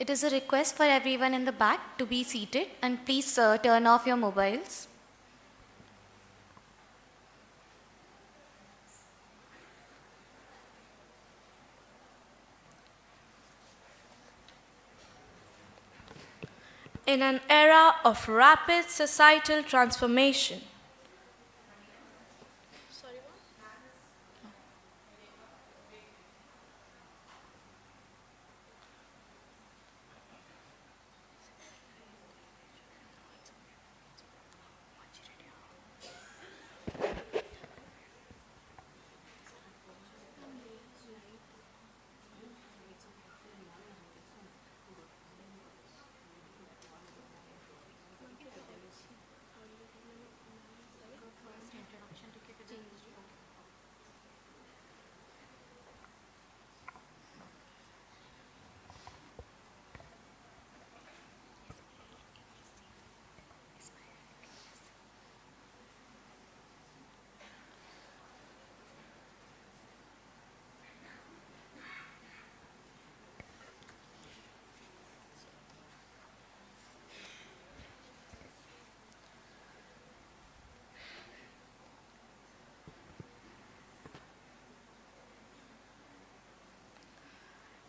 It is a request for everyone in the back to be seated and please turn off your mobiles. In an era of rapid societal transformation,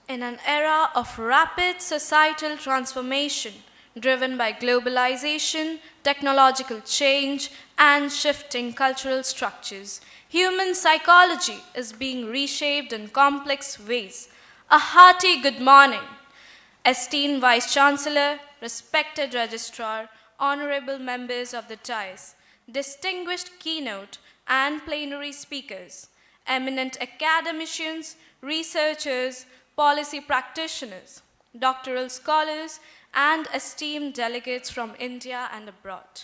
in an era of rapid societal transformation driven by globalization, technological change, and shifting cultural structures, human psychology is being reshaped in complex ways. A hearty good morning, esteemed Vice Chancellor, respected Registrar, honorable members of the dais, distinguished keynote and plenary speakers, eminent academicians, researchers, policy practitioners, doctoral scholars, and esteemed delegates from India and abroad.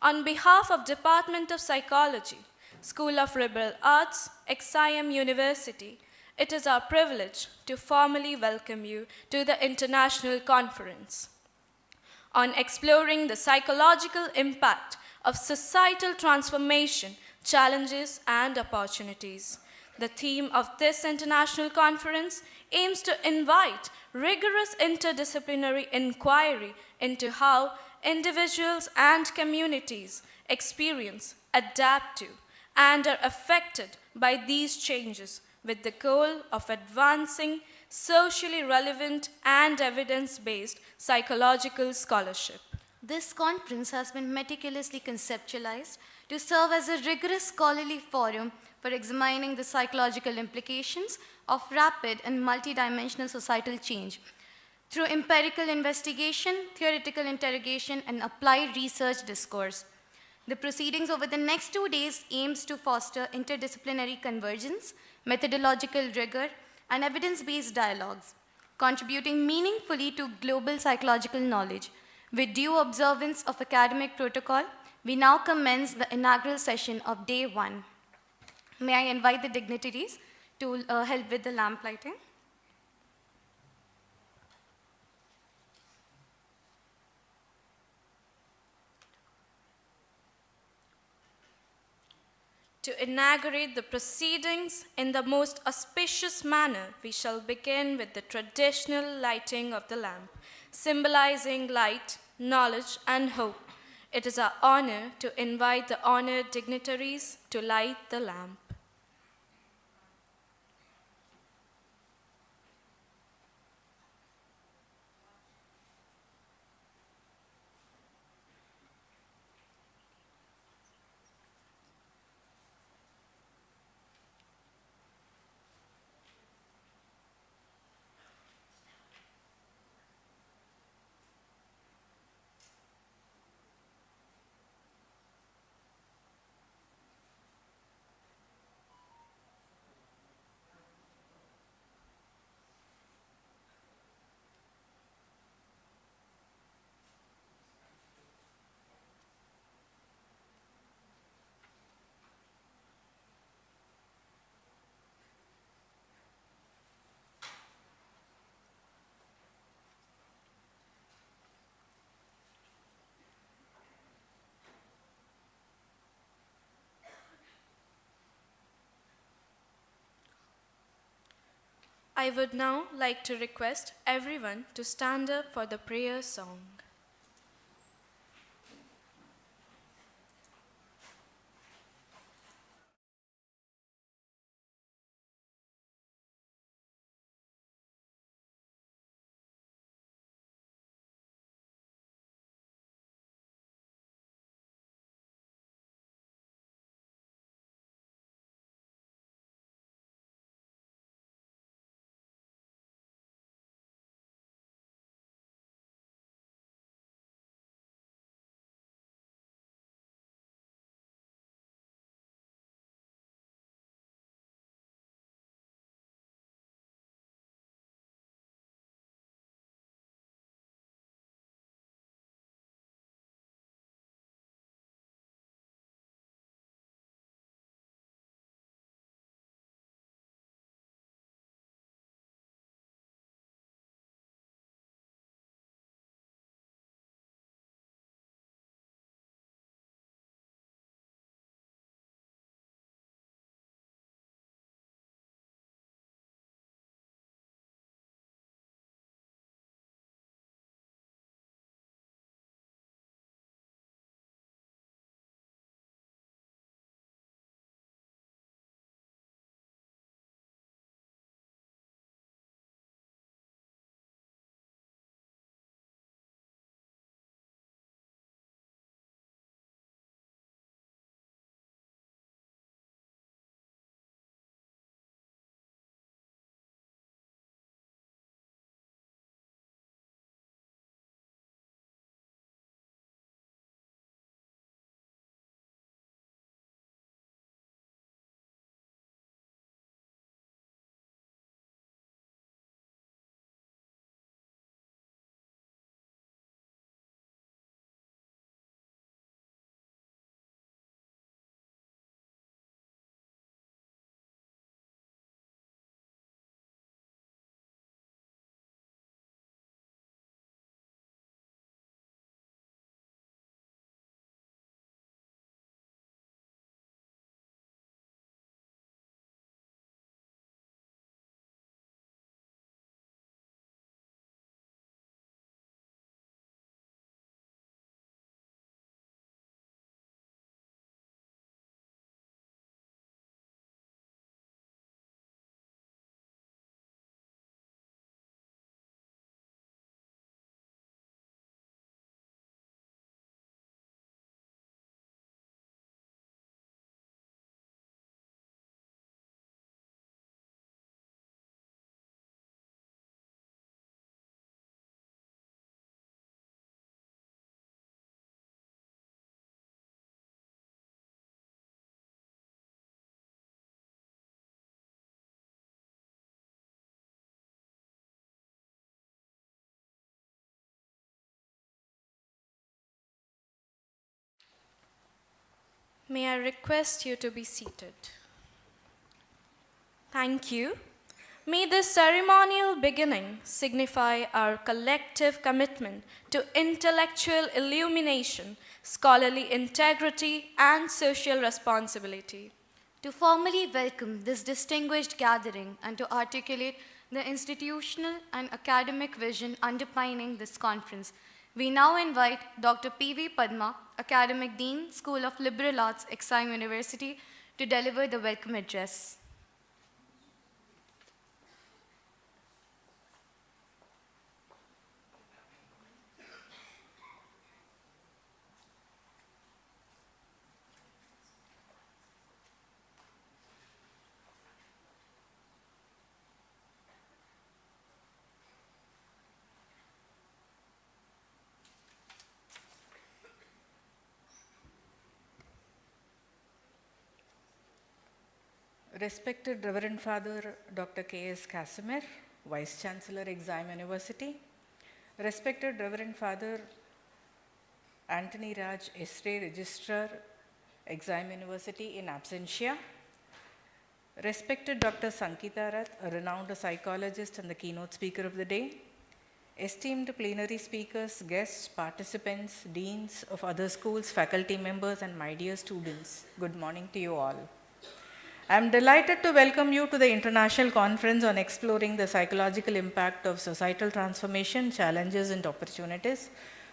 On behalf of Department of Psychology, School of Liberal Arts, XIM University, it is our privilege to formally welcome you to the International Conference on exploring the psychological impact of societal transformation, challenges, and opportunities. The theme of this international conference aims to invite rigorous interdisciplinary inquiry into how individuals and communities experience, adapt to, and are affected by these changes with the goal of advancing socially relevant and evidence-based psychological scholarship. This conference has been meticulously conceptualized to serve as a rigorous scholarly forum for examining the psychological implications of rapid and multidimensional societal change through empirical investigation, theoretical interrogation, and applied research discourse. The proceedings over the next 2 days aims to foster interdisciplinary convergence, methodological rigor, and evidence-based dialogues, contributing meaningfully to global psychological knowledge. With due observance of academic protocol, we now commence the inaugural session of day 1. May I invite the dignitaries to help with the lamp lighting? To inaugurate the proceedings in the most auspicious manner, we shall begin with the traditional lighting of the lamp, symbolizing light, knowledge, and hope. It is our honor to invite the honored dignitaries to light the lamp. I would now like to request everyone to stand up for the prayer song. May I request you to be seated? Thank you. May this ceremonial beginning signify our collective commitment to intellectual illumination, scholarly integrity, and social responsibility. To formally welcome this distinguished gathering and to articulate the institutional and academic vision underpinning this conference, we now invite Dr. P.V. Padma, Academic Dean, School of Liberal Arts, Exime University, to deliver the welcome address. Respected Reverend Father Dr. K.S. Casimir, Vice Chancellor, Exime University. Respected Reverend Father Anthony Raj, Estate Registrar, Exime University in absentia. Respected Dr. Sankita Rath, a renowned psychologist and the keynote speaker of the day. Esteemed plenary speakers, guests, participants, deans of other schools, faculty members, and my dear students, good morning to you all. I'm delighted to welcome you to the International Conference on Exploring the Psychological Impact of Societal Transformation, Challenges and Opportunities,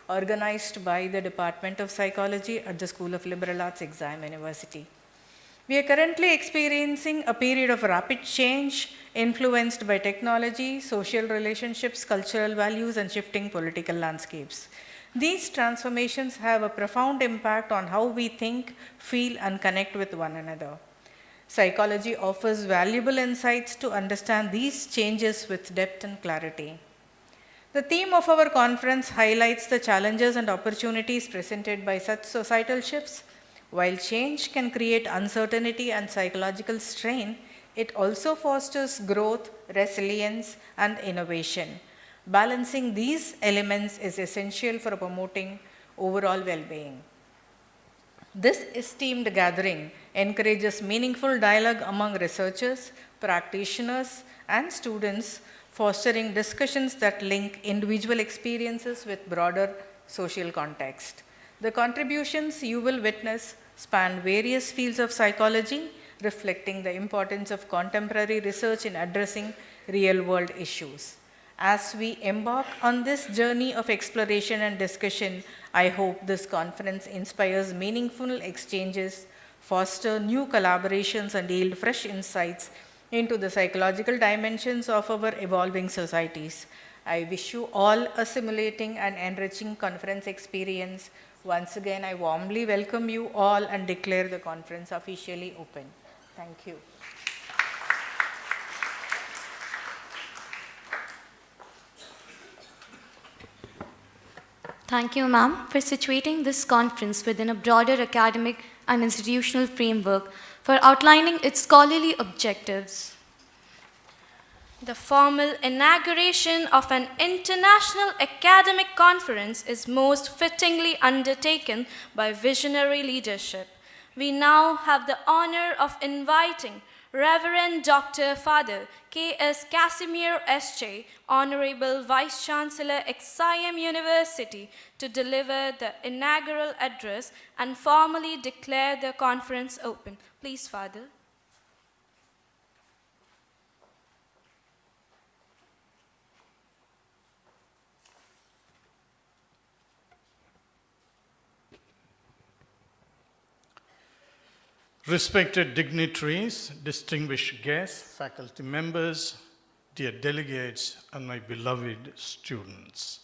organized by the Department of Psychology at the School of Liberal Arts, Exam University. We are currently experiencing a period of rapid change influenced by technology, social relationships, cultural values, and shifting political landscapes. These transformations have a profound impact on how we think, feel, and connect with one another. Psychology offers valuable insights to understand these changes with depth and clarity. The theme of our conference highlights the challenges and opportunities presented by such societal shifts. While change can create uncertainty and psychological strain, it also fosters growth, resilience, and innovation. Balancing these elements is essential for promoting overall well-being. This esteemed gathering encourages meaningful dialogue among researchers, practitioners, and students, fostering discussions that link individual experiences with broader social context. The contributions you will witness span various fields of psychology, reflecting the importance of contemporary research in addressing real-world issues. As we embark on this journey of exploration and discussion, I hope this conference inspires meaningful exchanges, foster new collaborations, and yield fresh insights into the psychological dimensions of our evolving societies. I wish you all a stimulating and enriching conference experience. Once again, I warmly welcome you all and declare the conference officially open. Thank you. Thank you, ma'am, for situating this conference within a broader academic and institutional framework, for outlining its scholarly objectives. The formal inauguration of an international academic conference is most fittingly undertaken by visionary leadership. We now have the honor of inviting Reverend Dr. Father K.S. Casimir S.J., Honorable Vice Chancellor, XIM University, to deliver the inaugural address and formally declare the conference open. Please, Father. Respected dignitaries, distinguished guests, faculty members, dear delegates, and my beloved students.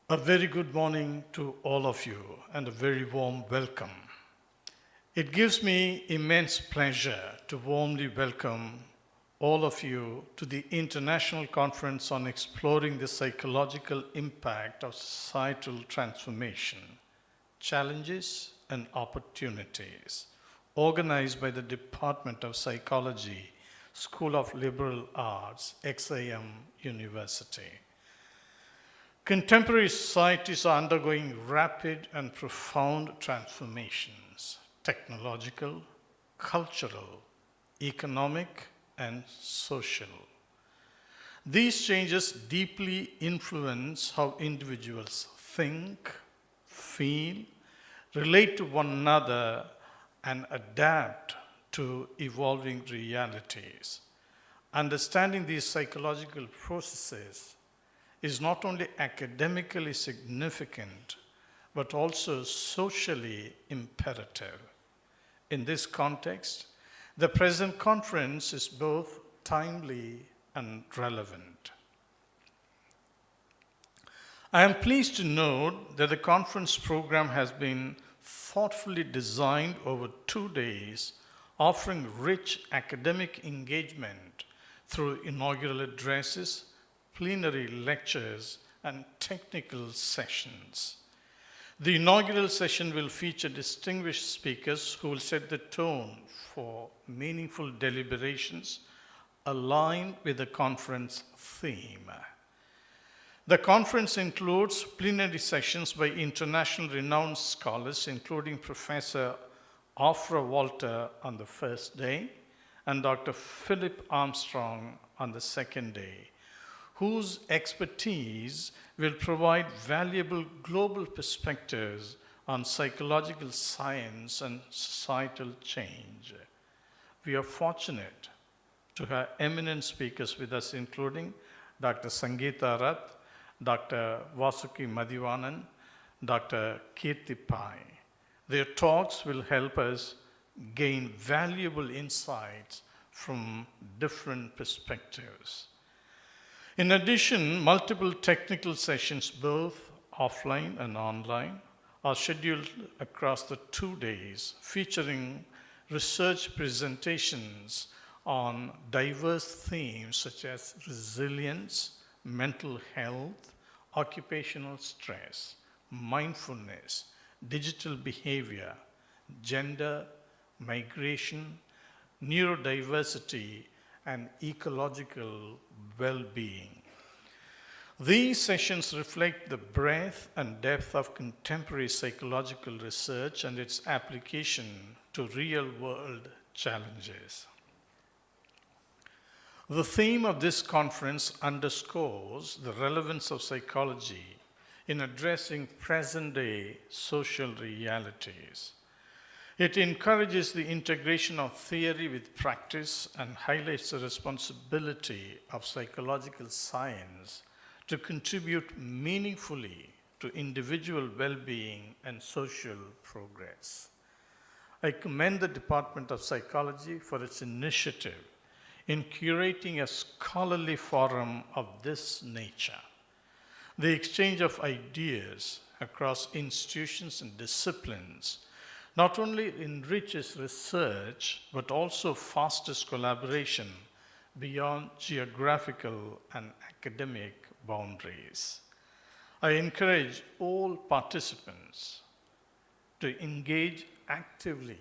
A very good morning to all of you and a very warm welcome. It gives me immense pleasure to warmly welcome all of you to the International Conference on Exploring the Psychological Impact of Societal Transformation, Challenges and Opportunities, organized by the Department of Psychology, School of Liberal Arts, XIM University. Contemporary societies are undergoing rapid and profound transformations, technological, cultural, economic, and social. These changes deeply influence how individuals think, feel, relate to one another, and adapt to evolving realities. Understanding these psychological processes is not only academically significant, but also socially imperative. In this context, the present conference is both timely and relevant. I am pleased to note that the conference program has been thoughtfully designed over 2 days, offering rich academic engagement through inaugural addresses, plenary lectures, and technical sessions. The inaugural session will feature distinguished speakers who will set the tone for meaningful deliberations aligned with the conference theme. The conference includes plenary sessions by international renowned scholars, including Professor Afra Walter on the first day and Dr. Philip Armstrong on the second day, whose expertise will provide valuable global perspectives on psychological science and societal change. we are fortunate to have eminent speakers with us, including Dr. Sangeeta Rath, Dr. Vasuki Madhivanan, Dr. Kirti Pai. Their talks will help us gain valuable insights from different perspectives. In addition, multiple technical sessions, both offline and online, are scheduled across the 2 days, featuring research presentations on diverse themes such as resilience, mental health, occupational stress, mindfulness, digital behavior, gender, migration, neurodiversity, and ecological well-being. These sessions reflect the breadth and depth of contemporary psychological research and its application to real-world challenges. The theme of this conference underscores the relevance of psychology in addressing present-day social realities. It encourages the integration of theory with practice and highlights the responsibility of psychological science to contribute meaningfully to individual well-being and social progress. I commend the Department of Psychology for its initiative in curating a scholarly forum of this nature. The exchange of ideas across institutions and disciplines not only enriches research, but also fosters collaboration beyond geographical and academic boundaries. I encourage all participants to engage actively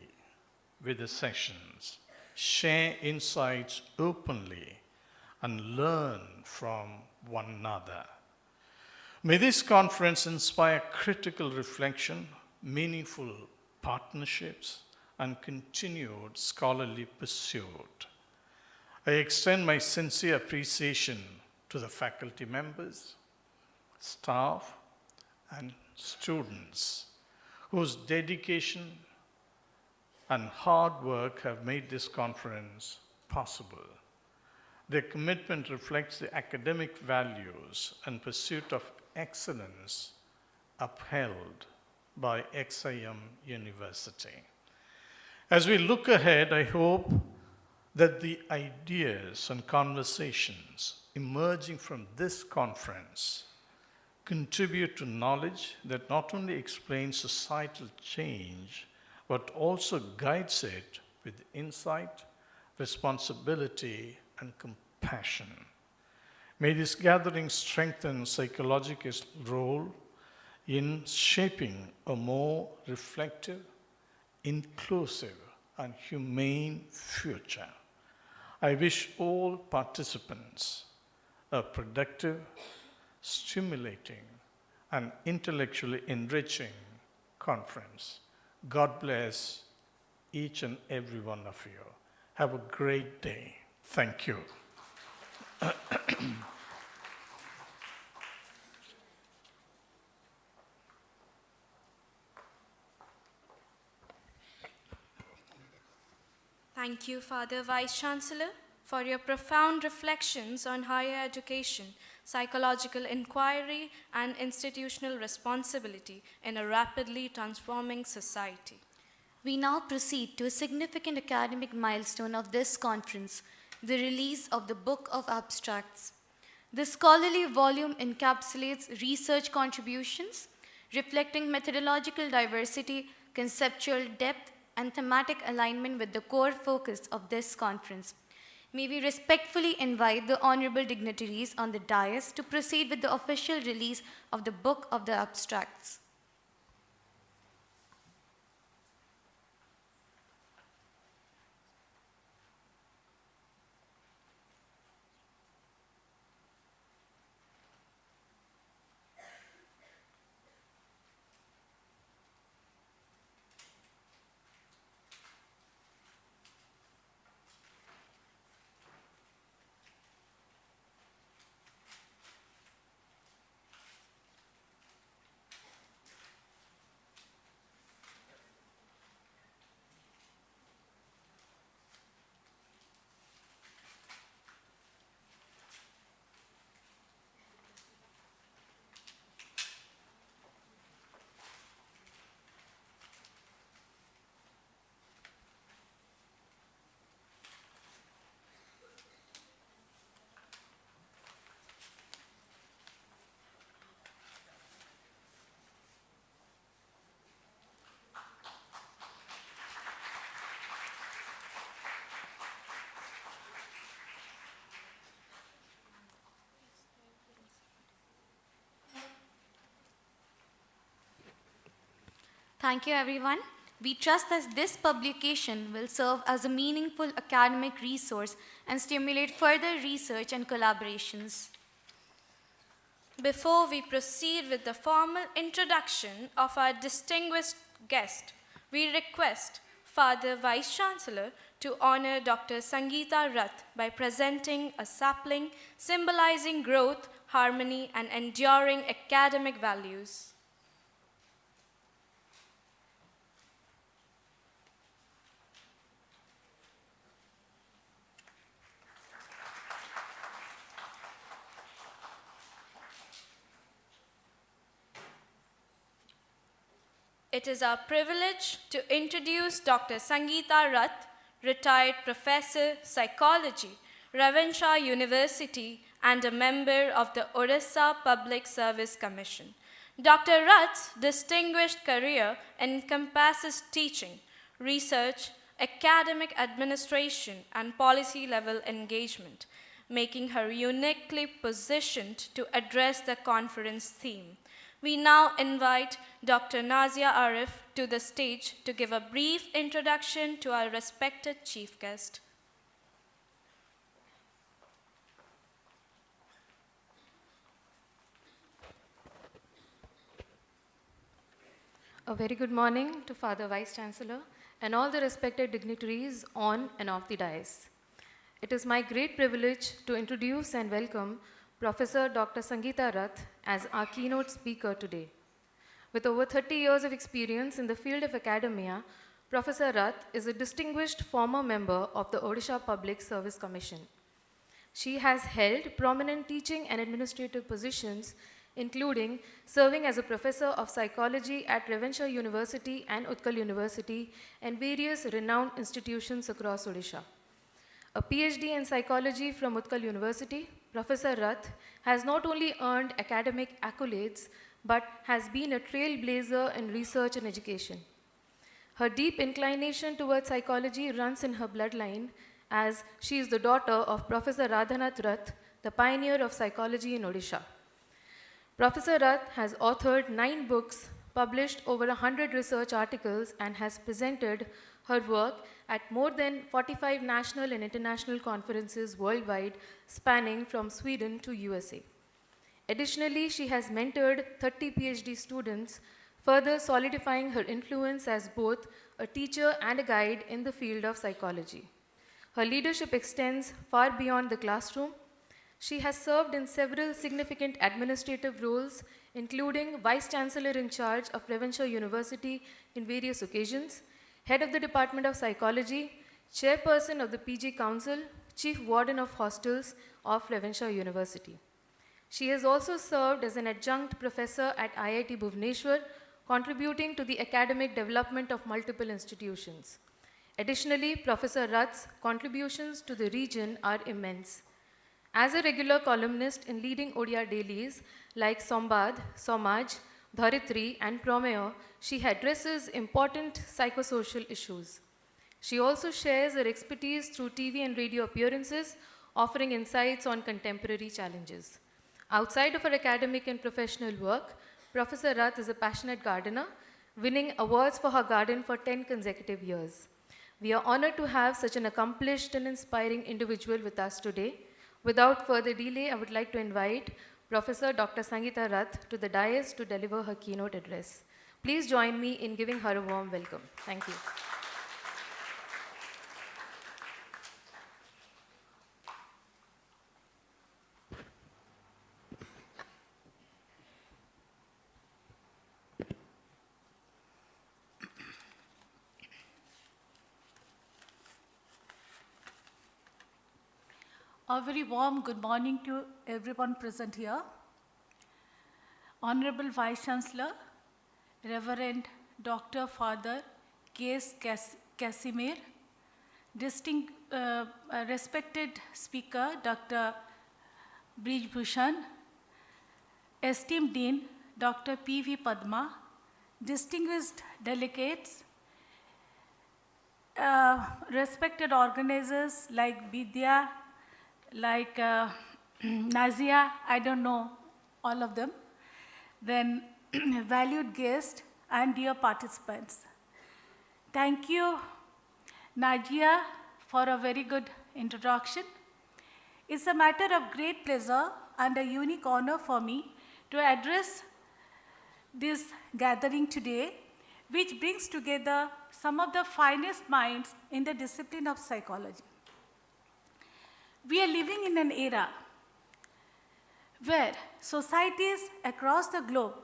with the sessions, share insights openly, and learn from one another. May this conference inspire critical reflection, meaningful partnerships, and continued scholarly pursuit. I extend my sincere appreciation to the faculty members, staff, and students whose dedication and hard work have made this conference possible. Their commitment reflects the academic values and pursuit of excellence upheld by XIM University. As we look ahead, I hope that the ideas and conversations emerging from this conference contribute to knowledge that not only explains societal change, but also guides it with insight, responsibility, and compassion. May this gathering strengthen psychologists' role in shaping a more reflective, inclusive, and humane future. I wish all participants a productive, stimulating, and intellectually enriching conference. God bless each and every one of you. Have a great day. Thank you. Thank you, Father Vice-Chancellor, for your profound reflections on higher education, psychological inquiry, and institutional responsibility in a rapidly transforming society. We now proceed to a significant academic milestone of this conference, the release of the Book of Abstracts. This scholarly volume encapsulates research contributions reflecting methodological diversity, conceptual depth, and thematic alignment with the core focus of this conference. May we respectfully invite the honorable dignitaries on the dais to proceed with the official release of the Book of the Abstracts. Thank you, everyone. We trust that this publication will serve as a meaningful academic resource and stimulate further research and collaborations. Before we proceed with the formal introduction of our distinguished guest, we request Father Vice Chancellor to honor Dr. Sangeeta Rath by presenting a sapling symbolizing growth, harmony, and enduring academic values. It is our privilege to introduce Dr. Sangeeta Rath, retired professor, psychology, Ravenshah University, and a member of the Odisha Public Service Commission. Dr. Rath's distinguished career encompasses teaching, research, academic administration, and policy-level engagement, making her uniquely positioned to address the conference theme. We now invite Dr. Nazia Arif to the stage to give a brief introduction to our respected chief guest. A very good morning to Father Vice Chancellor and all the respected dignitaries on and off the dais. It is my great privilege to introduce and welcome Professor Dr. Sangeeta Rath as our keynote speaker today. With over 30 years of experience in the field of academia, Professor Rath is a distinguished former member of the Odisha Public Service Commission. She has held prominent teaching and administrative positions, including serving as a professor of psychology at Ravenshah University and Utkal University and various renowned institutions across Odisha. A PhD in psychology from Utkal University, Professor Rath has not only earned academic accolades, but has been a trailblazer in research and education. Her deep inclination towards psychology runs in her bloodline, as she is the daughter of Professor Radhanath Rath, the pioneer of psychology in Odisha. Professor Rath has authored 9 books, published over 100 research articles, and has presented her work at more than 45 national and international conferences worldwide, spanning from Sweden to USA. Additionally, she has mentored 30 PhD students, further solidifying her influence as both a teacher and a guide in the field of psychology. Her leadership extends far beyond the classroom. She has served in several significant administrative roles, including Vice Chancellor in charge of Ravenshah University in various occasions, Head of the Department of Psychology, Chairperson of the PG Council, Chief Warden of Hostels of Ravenshah University. She has also served as an adjunct professor at IIT Bhubaneswar, contributing to the academic development of multiple institutions. Additionally, Professor Rath's contributions to the region are immense. As a regular columnist in leading Odia dailies like Sombad, Somaj, Dharitri, and Promeo, she addresses important psychosocial issues. She also shares her expertise through TV and radio appearances, offering insights on contemporary challenges. Outside of her academic and professional work, Professor Rath is a passionate gardener, winning awards for her garden for 10 consecutive years. We are honored to have such an accomplished and inspiring individual with us today. Without further delay, I would like to invite Professor Dr. Sangeeta Rath to the dais to deliver her keynote address. Please join me in giving her a warm welcome. Thank you. A very warm good morning to everyone present here. Honorable Vice Chancellor, Reverend Dr. Father K.S. Casimir, respected Speaker Dr. Brij Bhushan, esteemed Dean Dr. P.V. Padma, distinguished delegates, respected organizers like Vidya, like Nazia, I don't know all of them. Then valued guest, and dear participants. Thank you, Najia, for a very good introduction. It's a matter of great pleasure and a unique honor for me to address this gathering today, which brings together some of the finest minds in the discipline of psychology. We are living in an era where societies across the globe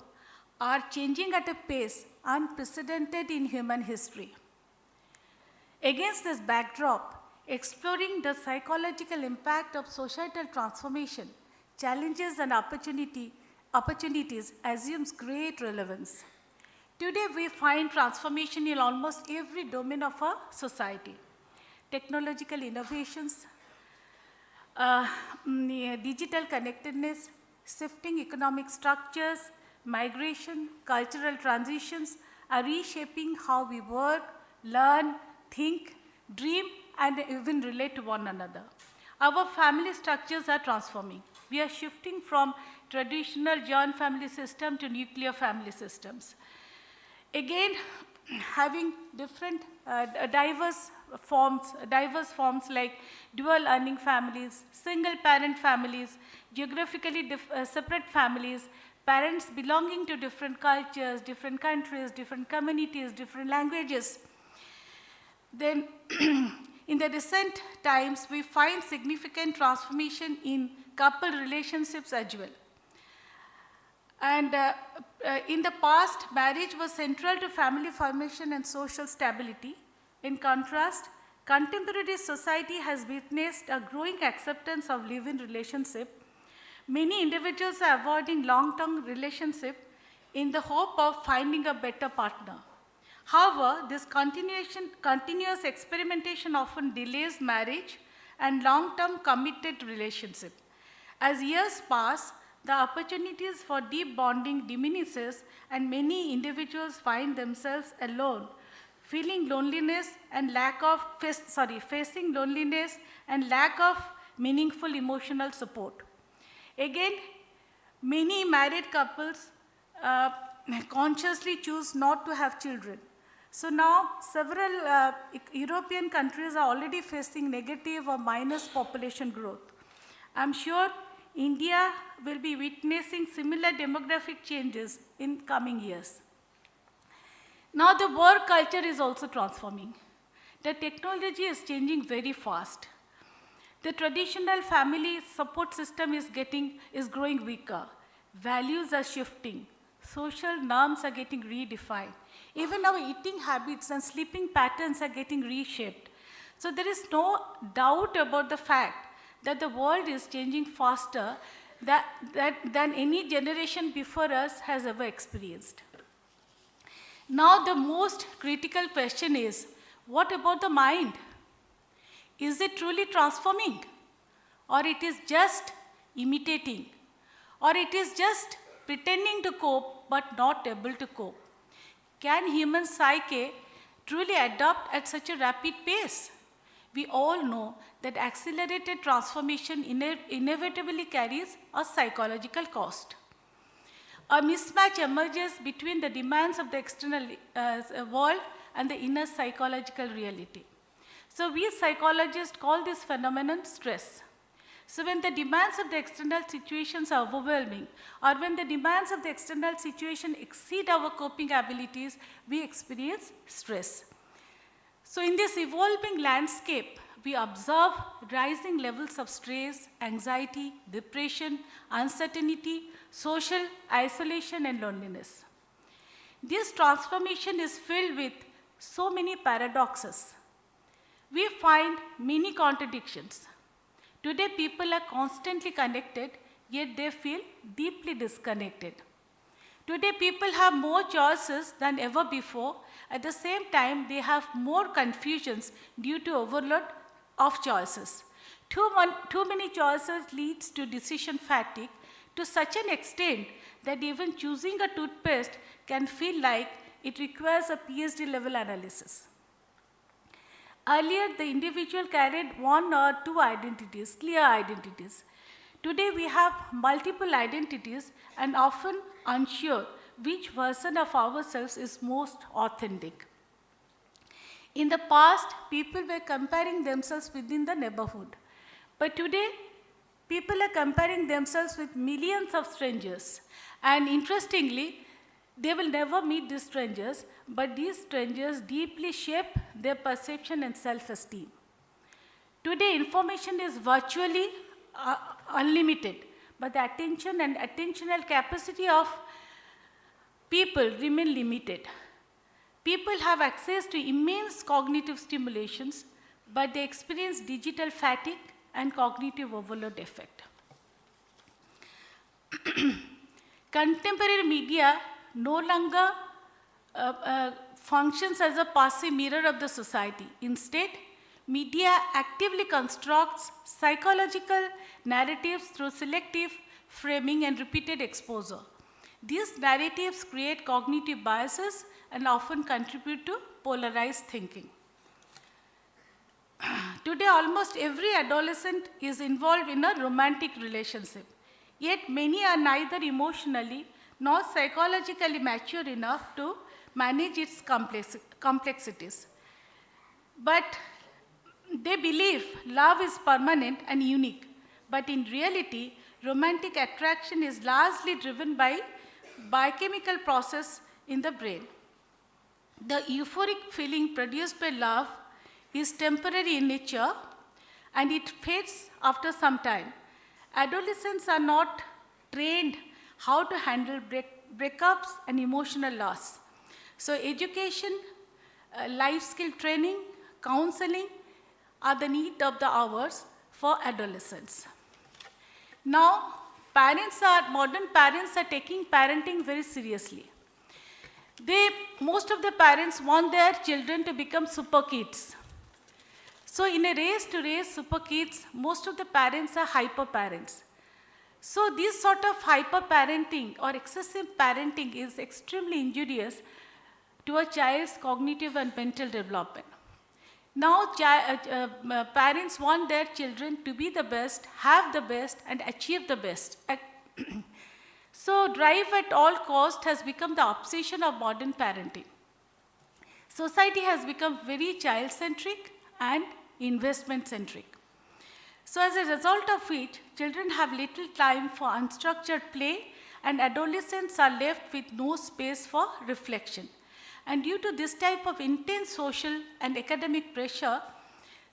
are changing at a pace unprecedented in human history. Against this backdrop, exploring the psychological impact of societal transformation, challenges and opportunities assumes great relevance. Today, we find transformation in almost every domain of our society. Technological innovations, digital connectedness, shifting economic structures, migration, cultural transitions are reshaping how we work, learn, think, dream, and even relate to one another. Our family structures are transforming. We are shifting from traditional joint family system to nuclear family systems. Again, having different diverse forms like dual earning families, single parent families, geographically separate families, parents belonging to different cultures, different countries, different communities, different languages. Then in the recent times, we find significant transformation in couple relationships as well. And in the past, marriage was central to family formation and social stability. In contrast, contemporary society has witnessed a growing acceptance of live-in relationship. Many individuals are avoiding long-term relationship in the hope of finding a better partner. However, this continuous experimentation often delays marriage and long-term committed relationship. As years pass, the opportunities for deep bonding diminishes and many individuals find themselves alone, feeling loneliness and facing loneliness and lack of meaningful emotional support. Again, many married couples consciously choose not to have children. So now several European countries are already facing negative or minus population growth. I'm sure India will be witnessing similar demographic changes in coming years. Now the work culture is also transforming. The technology is changing very fast. The traditional family support system is growing weaker. Values are shifting. Social norms are getting redefined. Even our eating habits and sleeping patterns are getting reshaped. So there is no doubt about the fact that the world is changing faster than any generation before us has ever experienced. Now the most critical question is, what about the mind? Is it truly transforming? Or it is just imitating? Or it is just pretending to cope but not able to cope? Can human psyche truly adapt at such a rapid pace? We all know that accelerated transformation inevitably carries a psychological cost. A mismatch emerges between the demands of the external world and the inner psychological reality. So we psychologists call this phenomenon stress. So when the demands of the external situations are overwhelming, or when the demands of the external situation exceed our coping abilities, we experience stress. So in this evolving landscape, we observe rising levels of stress, anxiety, depression, uncertainty, social isolation, and loneliness. This transformation is filled with so many paradoxes. We find many contradictions. Today, people are constantly connected, yet they feel deeply disconnected. Today, people have more choices than ever before. At the same time, they have more confusions due to overload of choices. Too many choices leads to decision fatigue to such an extent that even choosing a toothpaste can feel like it requires a PhD level analysis. Earlier, the individual carried one or two identities, clear identities. Today, we have multiple identities and often unsure which version of ourselves is most authentic. In the past, people were comparing themselves within the neighborhood. But today, people are comparing themselves with millions of strangers. And interestingly, they will never meet these strangers, but these strangers deeply shape their perception and self-esteem. Today, information is virtually unlimited, but the attention and attentional capacity of people remain limited. People have access to immense cognitive stimulations, but they experience digital fatigue and cognitive overload effect. Contemporary media no longer functions as a passive mirror of the society. Instead, media actively constructs psychological narratives through selective framing and repeated exposure. These narratives create cognitive biases and often contribute to polarized thinking. Today, almost every adolescent is involved in a romantic relationship. Yet many are neither emotionally nor psychologically mature enough to manage its complexities. But they believe love is permanent and unique. But in reality, romantic attraction is largely driven by biochemical process in the brain. The euphoric feeling produced by love is temporary in nature and it fades after some time. Adolescents are not trained how to handle breakups and emotional loss. So education, life skill training, counseling are the need of the hours for adolescents. Now, modern parents are taking parenting very seriously. Most of the parents want their children to become super kids. So in a race to raise super kids, most of the parents are hyper parents. So this sort of hyper parenting or excessive parenting is extremely injurious to a child's cognitive and mental development. Now parents want their children to be the best, have the best and achieve the best. So drive at all cost has become the obsession of modern parenting. Society has become very child-centric and investment-centric. So as a result of which, children have little time for unstructured play and adolescents are left with no space for reflection. And due to this type of intense social and academic pressure,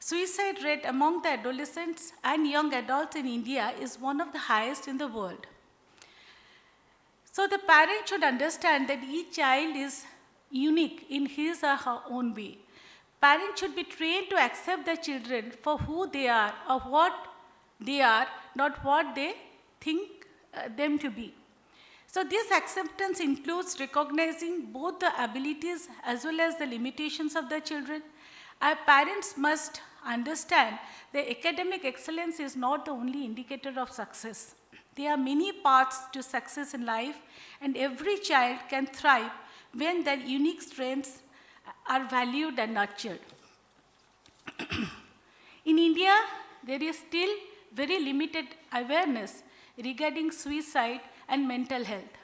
suicide rate among the adolescents and young adults in India is one of the highest in the world. So the parent should understand that each child is unique in his or her own way. Parents should be trained to accept their children for who they are or what they are, not what they think them to be. So this acceptance includes recognizing both the abilities as well as the limitations of their children. Our parents must understand that academic excellence is not the only indicator of success. There are many paths to success in life, and every child can thrive when their unique strengths are valued and nurtured. In India, there is still very limited awareness regarding suicide and mental health.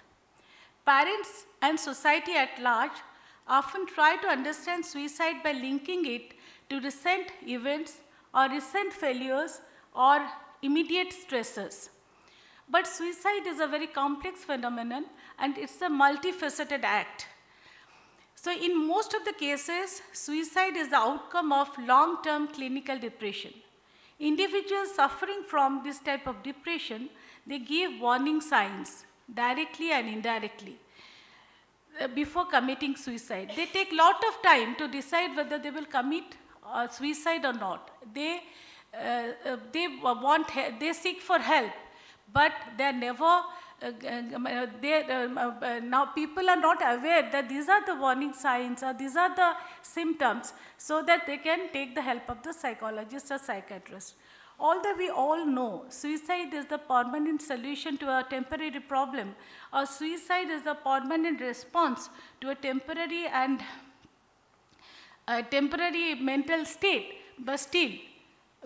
Parents and society at large often try to understand suicide by linking it to recent events or recent failures or immediate stressors. But suicide is a very complex phenomenon and it's a multifaceted act. So in most of the cases, suicide is the outcome of long-term clinical depression. Individuals suffering from this type of depression, they give warning signs directly and indirectly before committing suicide. They take a lot of time to decide whether they will commit suicide or not. They seek for help, but they're never, now people are not aware that these are the warning signs or these are the symptoms so that they can take the help of the psychologist or psychiatrist. Although we all know suicide is the permanent solution to a temporary problem, or suicide is a permanent response to a temporary mental state, but still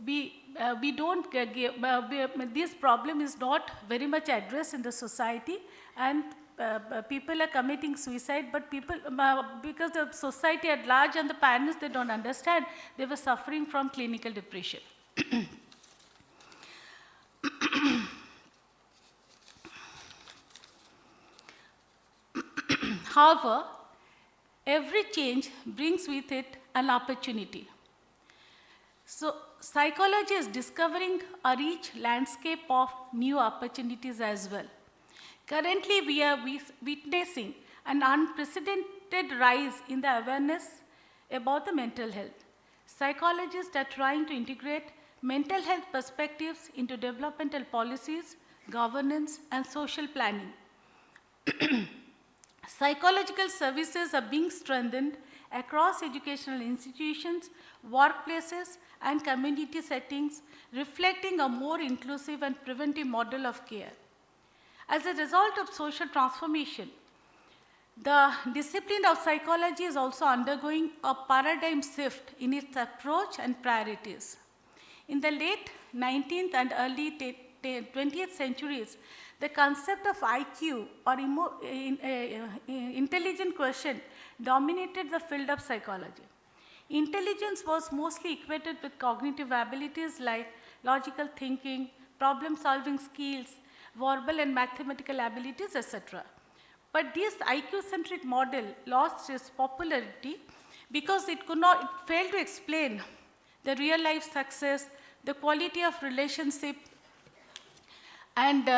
we don't this problem is not very much addressed in the society, and people are committing suicide, but people, because the society at large and the parents, they don't understand, they were suffering from clinical depression. However, every change brings with it an opportunity. So, psychology is discovering a rich landscape of new opportunities as well. Currently, we are witnessing an unprecedented rise in the awareness about the mental health. Psychologists are trying to integrate mental health perspectives into developmental policies, governance, and social planning. Psychological services are being strengthened across educational institutions, workplaces, and community settings, reflecting a more inclusive and preventive model of care. As a result of social transformation, the discipline of psychology is also undergoing a paradigm shift in its approach and priorities. In the late 19th and early 20th centuries, the concept of IQ or intelligent quotient dominated the field of psychology. Intelligence was mostly equated with cognitive abilities like logical thinking, problem-solving skills, verbal and mathematical abilities, etc. But this IQ-centric model lost its popularity because it failed to explain the real-life success, the quality of relationship, and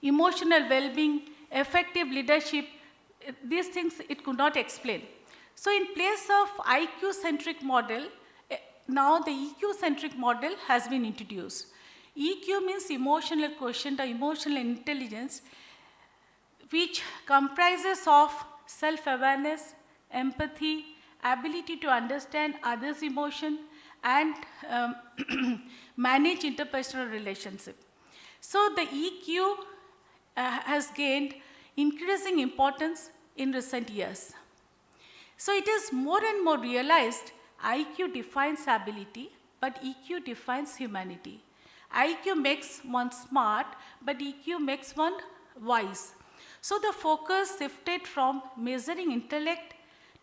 emotional well-being, effective leadership. These things it could not explain. So in place of IQ-centric model, now the EQ-centric model has been introduced. EQ means emotional quotient or emotional intelligence, which comprises of self-awareness, empathy, ability to understand others' emotion, and manage interpersonal relationship. So the EQ has gained increasing importance in recent years. So it is more and more realized IQ defines ability, but EQ defines humanity. IQ makes one smart, but EQ makes one wise. So the focus shifted from measuring intellect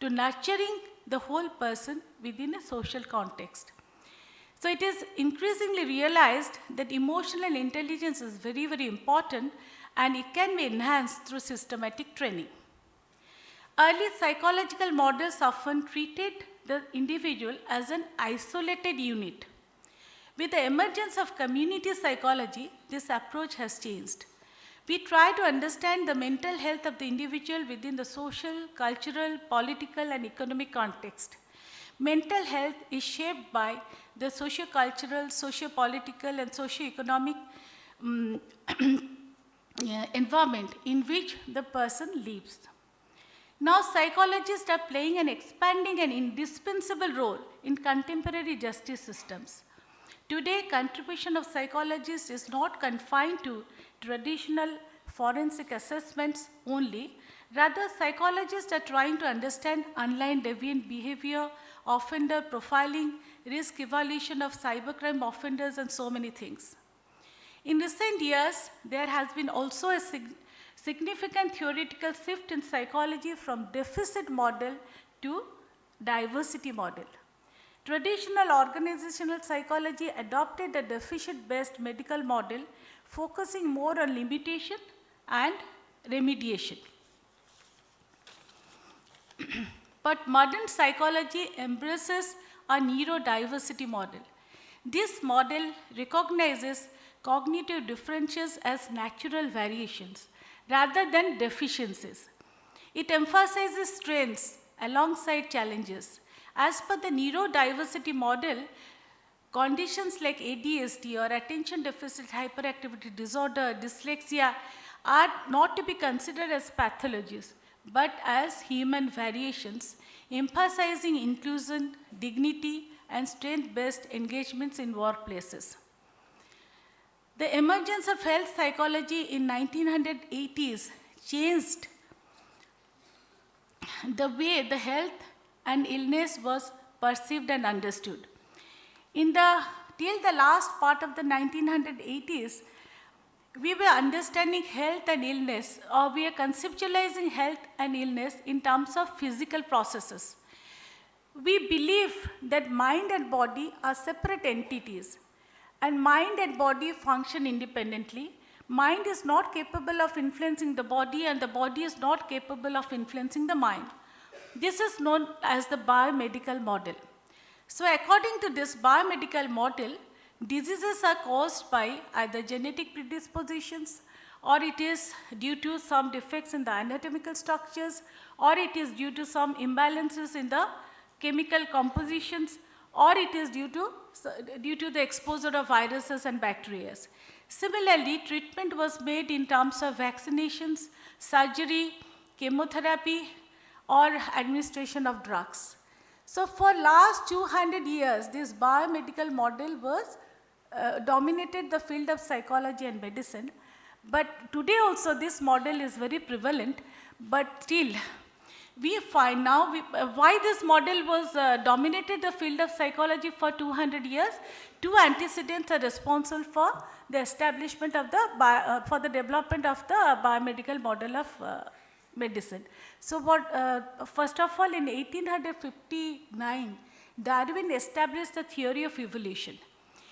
to nurturing the whole person within a social context. So it is increasingly realized that emotional intelligence is very, very important, and it can be enhanced through systematic training. Early psychological models often treated the individual as an isolated unit. With the emergence of community psychology, this approach has changed. We try to understand the mental health of the individual within the social, cultural, political, and economic context. Mental health is shaped by the socio-cultural, socio-political, and socio-economic environment in which the person lives. Now, psychologists are playing an expanding and indispensable role in contemporary justice systems. Today, contribution of psychologists is not confined to traditional forensic assessments only. Rather, psychologists are trying to understand online deviant behavior, offender profiling, risk evaluation of cybercrime offenders, and so many things. In recent years, there has been also a significant theoretical shift in psychology from deficit model to diversity model. Traditional organizational psychology adopted a deficit-based medical model, focusing more on limitation and remediation. But modern psychology embraces a neurodiversity model. This model recognizes cognitive differences as natural variations rather than deficiencies. It emphasizes strengths alongside challenges. As per the neurodiversity model, conditions like ADHD or attention deficit hyperactivity disorder, dyslexia are not to be considered as pathologies, but as human variations, emphasizing inclusion, dignity, and strength-based engagements in workplaces. The emergence of health psychology in 1980s changed the way the health and illness was perceived and understood. Till the last part of the 1980s, we were understanding health and illness, or we are conceptualizing health and illness in terms of physical processes. We believe that mind and body are separate entities, and mind and body function independently. Mind is not capable of influencing the body, and the body is not capable of influencing the mind. This is known as the biomedical model. So according to this biomedical model, diseases are caused by either genetic predispositions, or it is due to some defects in the anatomical structures, or it is due to some imbalances in the chemical compositions, or it is due to the exposure of viruses and bacteria. Similarly, treatment was made in terms of vaccinations, surgery, chemotherapy, or administration of drugs. So for last 200 years, this biomedical model was dominated the field of psychology and medicine. But today also this model is very prevalent, but still we find now why this model was dominated the field of psychology for 200 years. Two antecedents are responsible for the establishment of the for the development of the biomedical model of medicine. So first of all, in 1859, Darwin established the theory of evolution.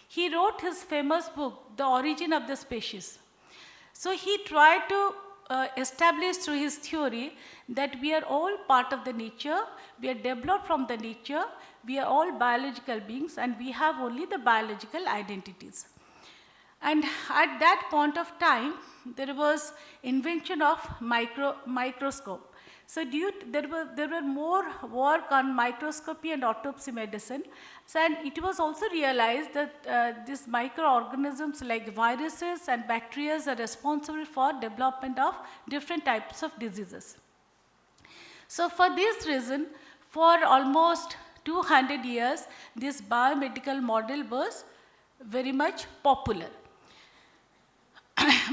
He wrote his famous book, The Origin of the Species. So he tried to establish through his theory that we are all part of the nature, we are developed from the nature, we are all biological beings, and we have only the biological identities. And at that point of time, there was invention of microscope. So there were more work on microscopy and autopsy medicine. So, and it was also realized that these microorganisms like viruses and bacteria are responsible for development of different types of diseases. So for this reason, for almost 200 years, this biomedical model was very much popular.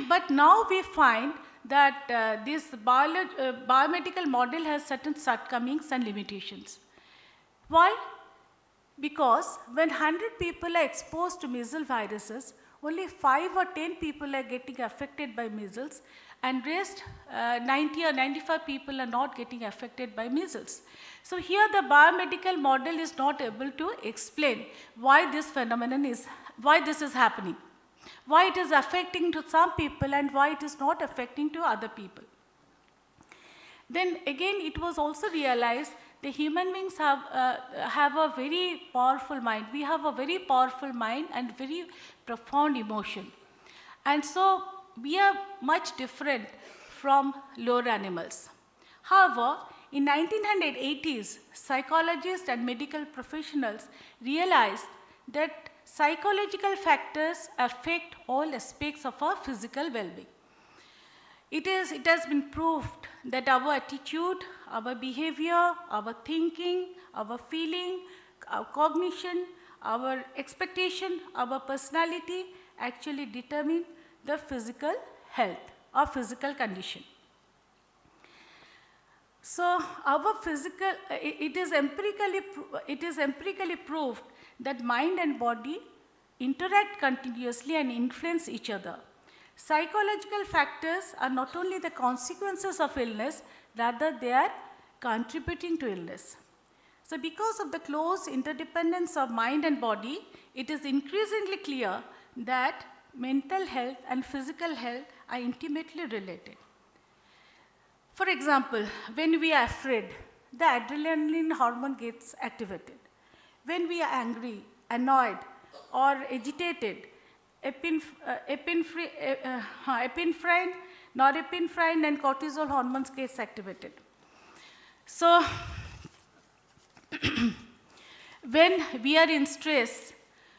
But now we find that this biomedical model has certain shortcomings and limitations. Why? Because when 100 people are exposed to measles viruses, only 5 or 10 people are getting affected by measles, and rest 90 or 95 people are not getting affected by measles. So here the biomedical model is not able to explain why this phenomenon is, why this is happening, why it is affecting to some people and why it is not affecting to other people. Then again, it was also realized the human beings have a very powerful mind. We have a very powerful mind and very profound emotion. And so we are much different from lower animals. However, in 1980s, psychologists and medical professionals realized that psychological factors affect all aspects of our physical well-being. It has been proved that our attitude, our behavior, our thinking, our feeling, our cognition, our expectation, our personality actually determine the physical health or physical condition. So our physical, it is empirically proved that mind and body interact continuously and influence each other. Psychological factors are not only the consequences of illness, rather they are contributing to illness. So because of the close interdependence of mind and body, it is increasingly clear that mental health and physical health are intimately related. For example, when we are afraid, the adrenaline hormone gets activated. When we are angry, annoyed, or agitated, epinephrine, norepinephrine, and cortisol hormones gets activated. So, when we are in stress,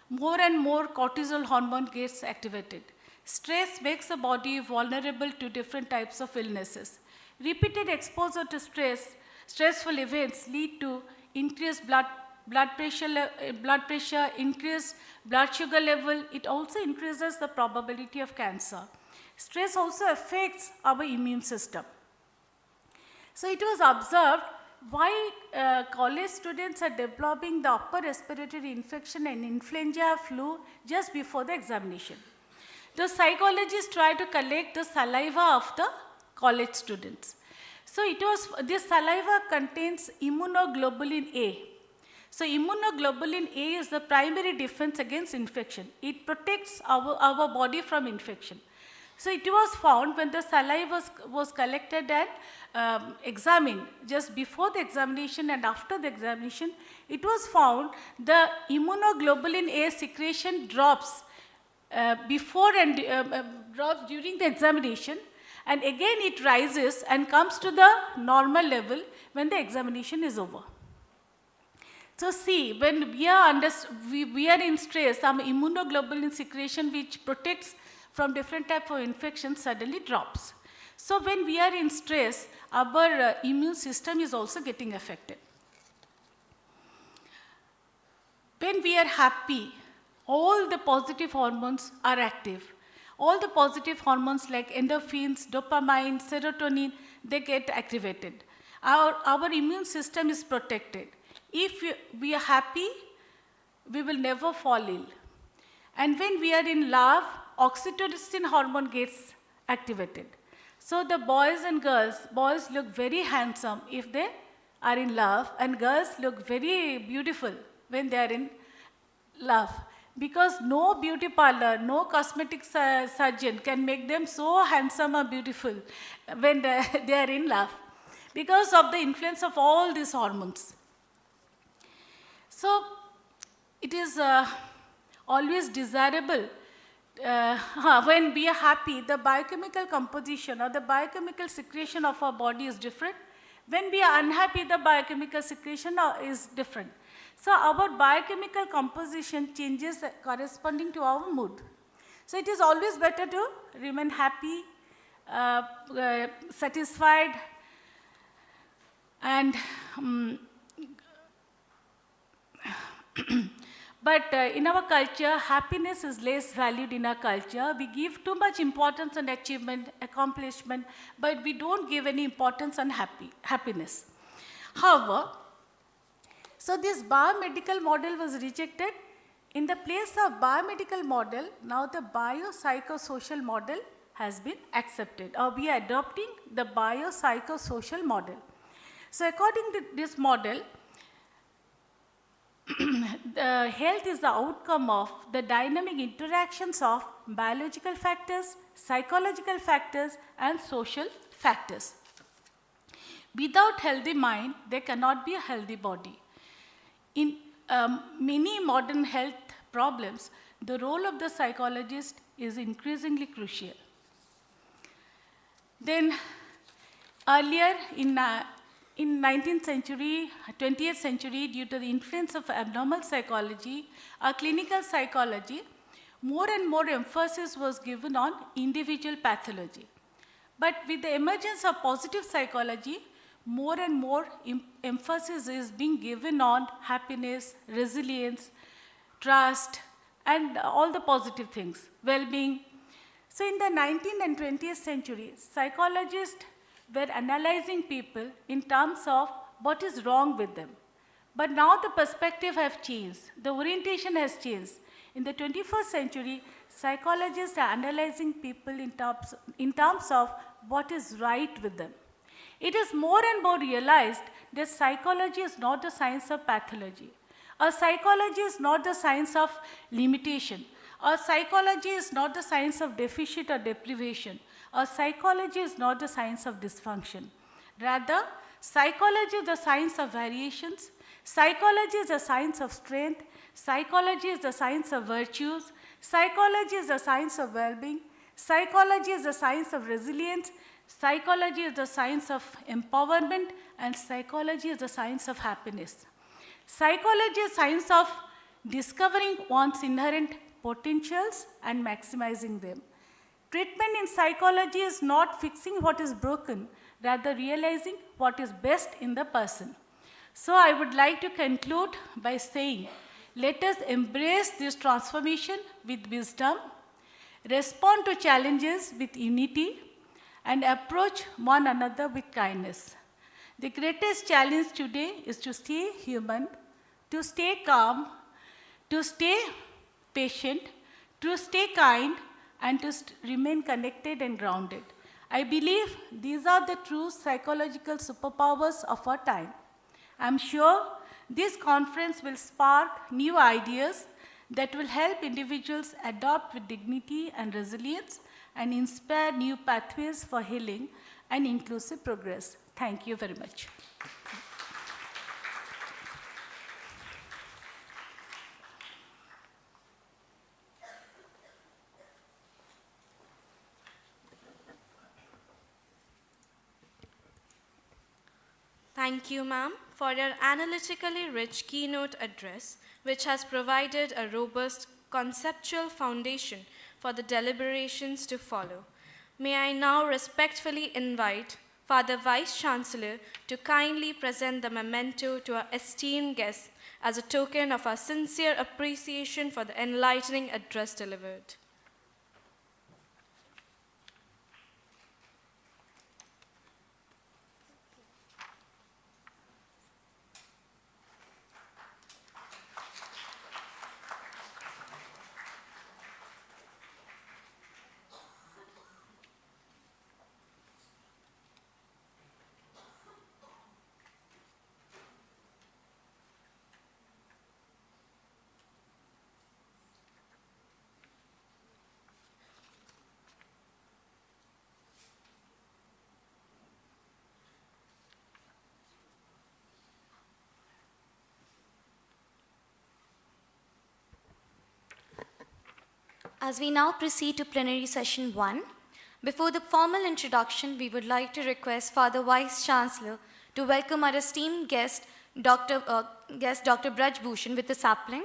more and more cortisol hormone gets activated. Stress makes the body vulnerable to different types of illnesses. Repeated exposure to stressful events lead to increased blood pressure, increased blood sugar level. It also increases the probability of cancer. Stress also affects our immune system. So it was observed why college students are developing the upper respiratory infection and influenza flu just before the examination. the psychologists try to collect the saliva of the college students. So this saliva contains immunoglobulin A. So immunoglobulin A is the primary defense against infection. It protects our body from infection. So it was found when the saliva was collected and examined, just before the examination and after the examination, it was found the immunoglobulin A secretion drops before and drops during the examination, and again it rises and comes to the normal level when the examination is over. So see, when we are in stress, some immunoglobulin secretion which protects from different type of infections suddenly drops. So when we are in stress, our immune system is also getting affected. When we are happy, all the positive hormones are active. All the positive hormones like endorphins, dopamine, serotonin, they get activated. Our immune system is protected. If we are happy, we will never fall ill. And when we are in love, oxytocin hormone gets activated. So the boys and girls, boys look very handsome if they are in love, and girls look very beautiful when they are in love. Because no beauty parlor, no cosmetic surgeon can make them so handsome or beautiful when they are in love, because of the influence of all these hormones. So it is always desirable when we are happy, the biochemical composition or the biochemical secretion of our body is different. When we are unhappy, the biochemical secretion is different. So our biochemical composition changes corresponding to our mood. So it is always better to remain happy, satisfied, and but in our culture, happiness is less valued in our culture. We give too much importance on achievement, accomplishment, but we don't give any importance on happiness. However, so this biomedical model was rejected. In the place of biomedical model, now the biopsychosocial model has been accepted, or we are adopting the biopsychosocial model. So according to this model, the health is the outcome of the dynamic interactions of biological factors, psychological factors, and social factors. Without healthy mind, there cannot be a healthy body. In many modern health problems, the role of the psychologist is increasingly crucial. Then earlier in 19th century, 20th century, due to the influence of abnormal psychology or clinical psychology, more and more emphasis was given on individual pathology. But with the emergence of positive psychology, more and more emphasis is being given on happiness, resilience, trust, and all the positive things, well-being. So in the 19th and 20th century, psychologists were analyzing people in terms of what is wrong with them. But now the perspective has changed, the orientation has changed. In the 21st century, psychologists are analyzing people in terms of what is right with them. It is more and more realized that psychology is not the science of pathology. Or psychology is not the science of limitation. Or psychology is not the science of deficit or deprivation. Or psychology is not the science of dysfunction. Rather, psychology is the science of variations. Psychology is the science of strength. Psychology is the science of virtues. Psychology is the science of well-being. Psychology is the science of resilience. Psychology is the science of empowerment, and psychology is the science of happiness. Psychology is science of discovering one's inherent potentials and maximizing them. Treatment in psychology is not fixing what is broken, rather realizing what is best in the person. So I would like to conclude by saying, let us embrace this transformation with wisdom, respond to challenges with unity, and approach one another with kindness. The greatest challenge today is to stay human, to stay calm, to stay patient, to stay kind, and to remain connected and grounded. I believe these are the true psychological superpowers of our time. I'm sure this conference will spark new ideas that will help individuals adopt with dignity and resilience and inspire new pathways for healing and inclusive progress. Thank you very much. Thank you, ma'am, for your analytically rich keynote address, which has provided a robust conceptual foundation for the deliberations to follow. May I now respectfully invite Father Vice Chancellor to kindly present the memento to our esteemed guests as a token of our sincere appreciation for the enlightening address delivered. As we now proceed to plenary session 1, before the formal introduction, we would like to request Father Vice Chancellor to welcome our esteemed guest, Dr. Braj Bhushan, with a sapling.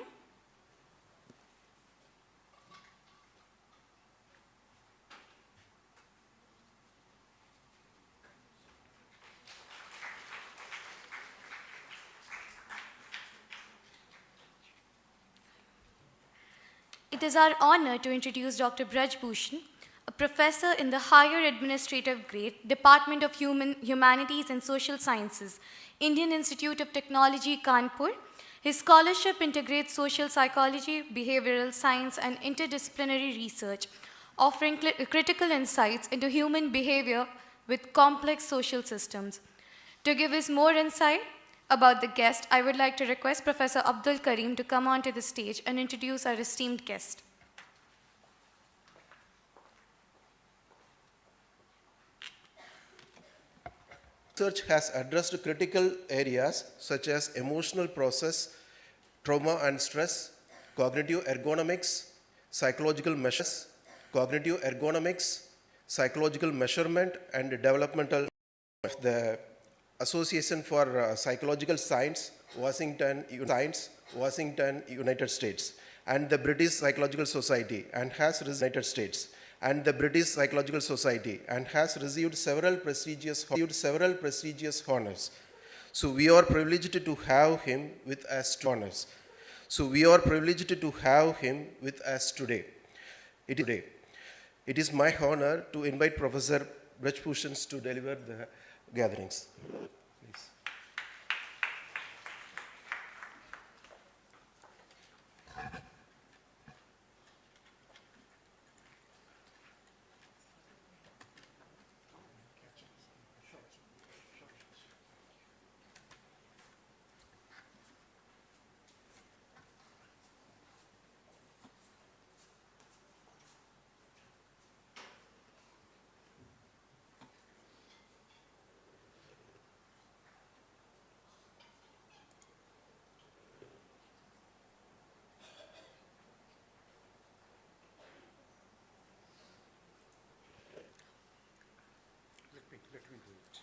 It is our honor to introduce Dr. Braj Bhushan, a professor in the higher administrative grade, Department of Humanities and Social Sciences, Indian Institute of Technology, Kanpur. His scholarship integrates social psychology, behavioral science, and interdisciplinary research, offering critical insights into human behavior with complex social systems. To give us more insight about the guest, I would like to request Professor Abdul Karim to come onto the stage and introduce our esteemed guest. Research has addressed critical areas such as emotional process, trauma and stress, cognitive ergonomics, psychological measures, cognitive ergonomics, psychological measurement, and developmental. The Association for Psychological Science, Washington, United States, and the British Psychological Society, and has United States, and the British Psychological Society, and has received several prestigious honors. So we are privileged to have him with us honors. So we are privileged to have him with us today. It is my honor to invite Professor Braj Bhushan to deliver the gatherings. Please. Let me do it.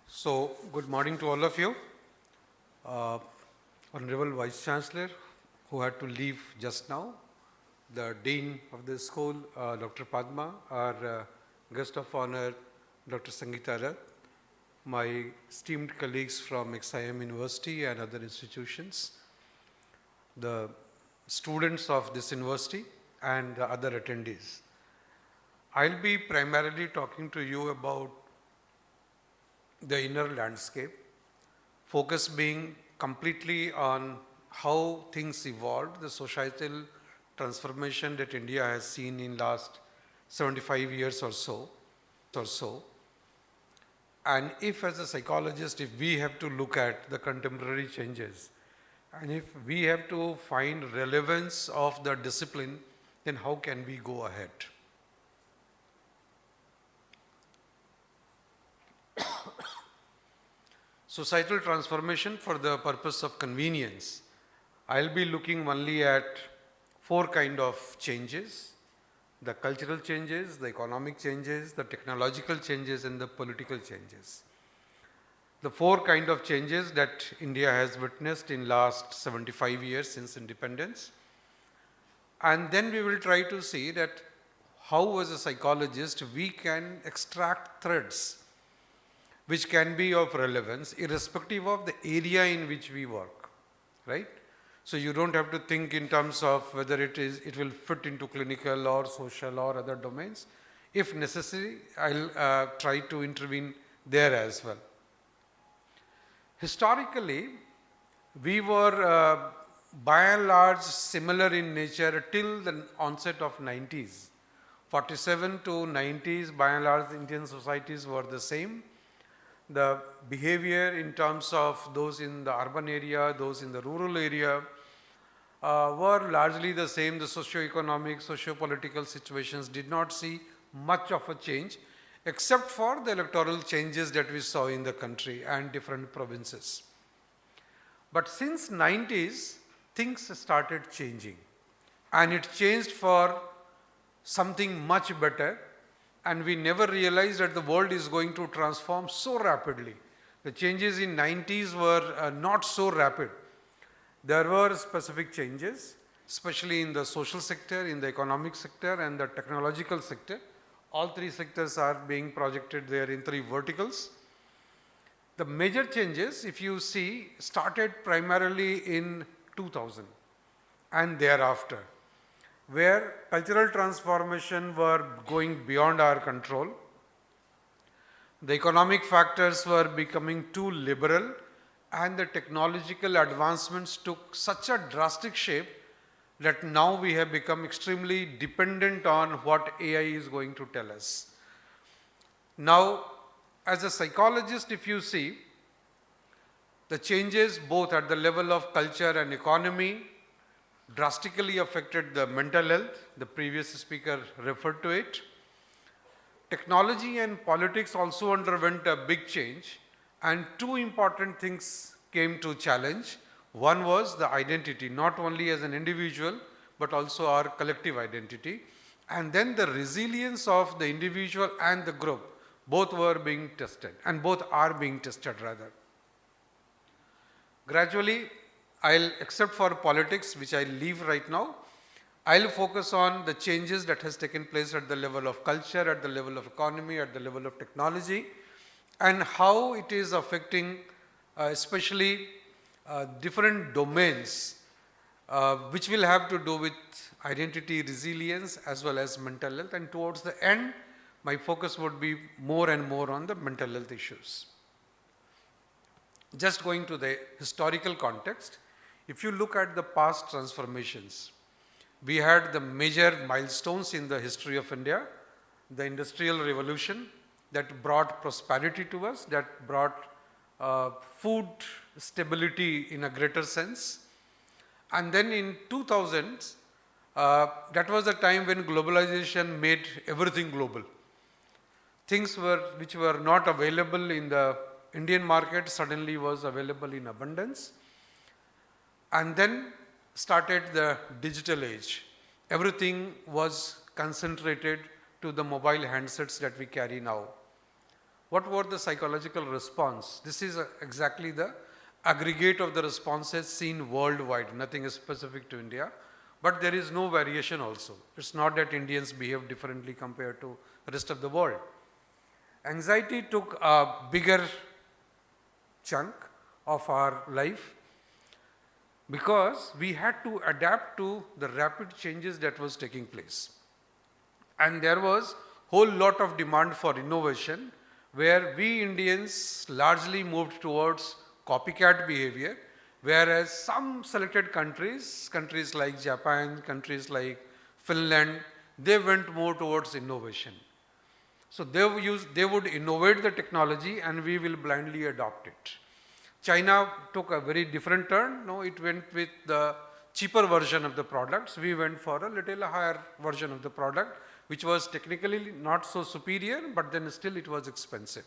So, good morning to all of you. Honorable Vice Chancellor, who had to leave just now, the Dean of the school, Dr. Padma, our guest of honor, Dr. Sangeeta Rath, my esteemed colleagues from XIM University and other institutions, the students of this university and the other attendees. I'll be primarily talking to you about the inner landscape, focus being completely on how things evolved, the societal transformation that India has seen in last 75 years or so. And if as a psychologist, if we have to look at the contemporary changes, and if we have to find relevance of the discipline, then how can we go ahead? Societal transformation for the purpose of convenience. I'll be looking only at 4 kind of changes: the cultural changes, the economic changes, the technological changes, and the political changes. The 4 kind of changes that India has witnessed in last 75 years since independence. And then we will try to see that how as a psychologist we can extract threads which can be of relevance irrespective of the area in which we work, right? So you don't have to think in terms of whether it will fit into clinical or social or other domains. If necessary, I'll try to intervene there as well. Historically, we were by and large similar in nature till the onset of 90s. 47 to 90s, by and large, Indian societies were the same. The behavior in terms of those in the urban area, those in the rural area, were largely the same. The socio-economic, socio-political situations did not see much of a change, except for the electoral changes that we saw in the country and different provinces. But since 90s, things started changing, and it changed for something much better, and we never realized that the world is going to transform so rapidly. The changes in 90s were not so rapid. There were specific changes, especially in the social sector, in the economic sector, and the technological sector. All 3 sectors are being projected there in 3 verticals. The major changes, if you see, started primarily in 2000 and thereafter, where cultural transformation were going beyond our control. The economic factors were becoming too liberal, and the technological advancements took such a drastic shape that now we have become extremely dependent on what AI is going to tell us. Now, as a psychologist, if you see, the changes both at the level of culture and economy drastically affected the mental health. The previous speaker referred to it. Technology and politics also underwent a big change, and 2 important things came to challenge. One was the identity, not only as an individual, but also our collective identity. And then the resilience of the individual and the group, both were being tested, and both are being tested rather. Gradually, except for politics, which I leave right now, I'll focus on the changes that has taken place at the level of culture, at the level of economy, at the level of technology, and how it is affecting especially different domains which will have to do with identity, resilience, as well as mental health. And towards the end, my focus would be more and more on the mental health issues. Just going to the historical context, if you look at the past transformations, we had the major milestones in the history of India, the Industrial Revolution that brought prosperity to us, that brought food stability in a greater sense. And then in 2000s, that was the time when globalization made everything global. Things which were not available in the Indian market suddenly was available in abundance. And then started the digital age. Everything was concentrated to the mobile handsets that we carry now. What were the psychological response? This is exactly the aggregate of the responses seen worldwide. Nothing is specific to India, but there is no variation also. It's not that Indians behave differently compared to the rest of the world. Anxiety took a bigger chunk of our life. because we had to adapt to the rapid changes that was taking place. And there was whole lot of demand for innovation, where we Indians largely moved towards copycat behavior, whereas some selected countries like Japan, countries like Finland, they went more towards innovation. So they would innovate the technology and we will blindly adopt it. China took a very different turn. No, it went with the cheaper version of the products. We went for a little higher version of the product, which was technically not so superior, but then still it was expensive.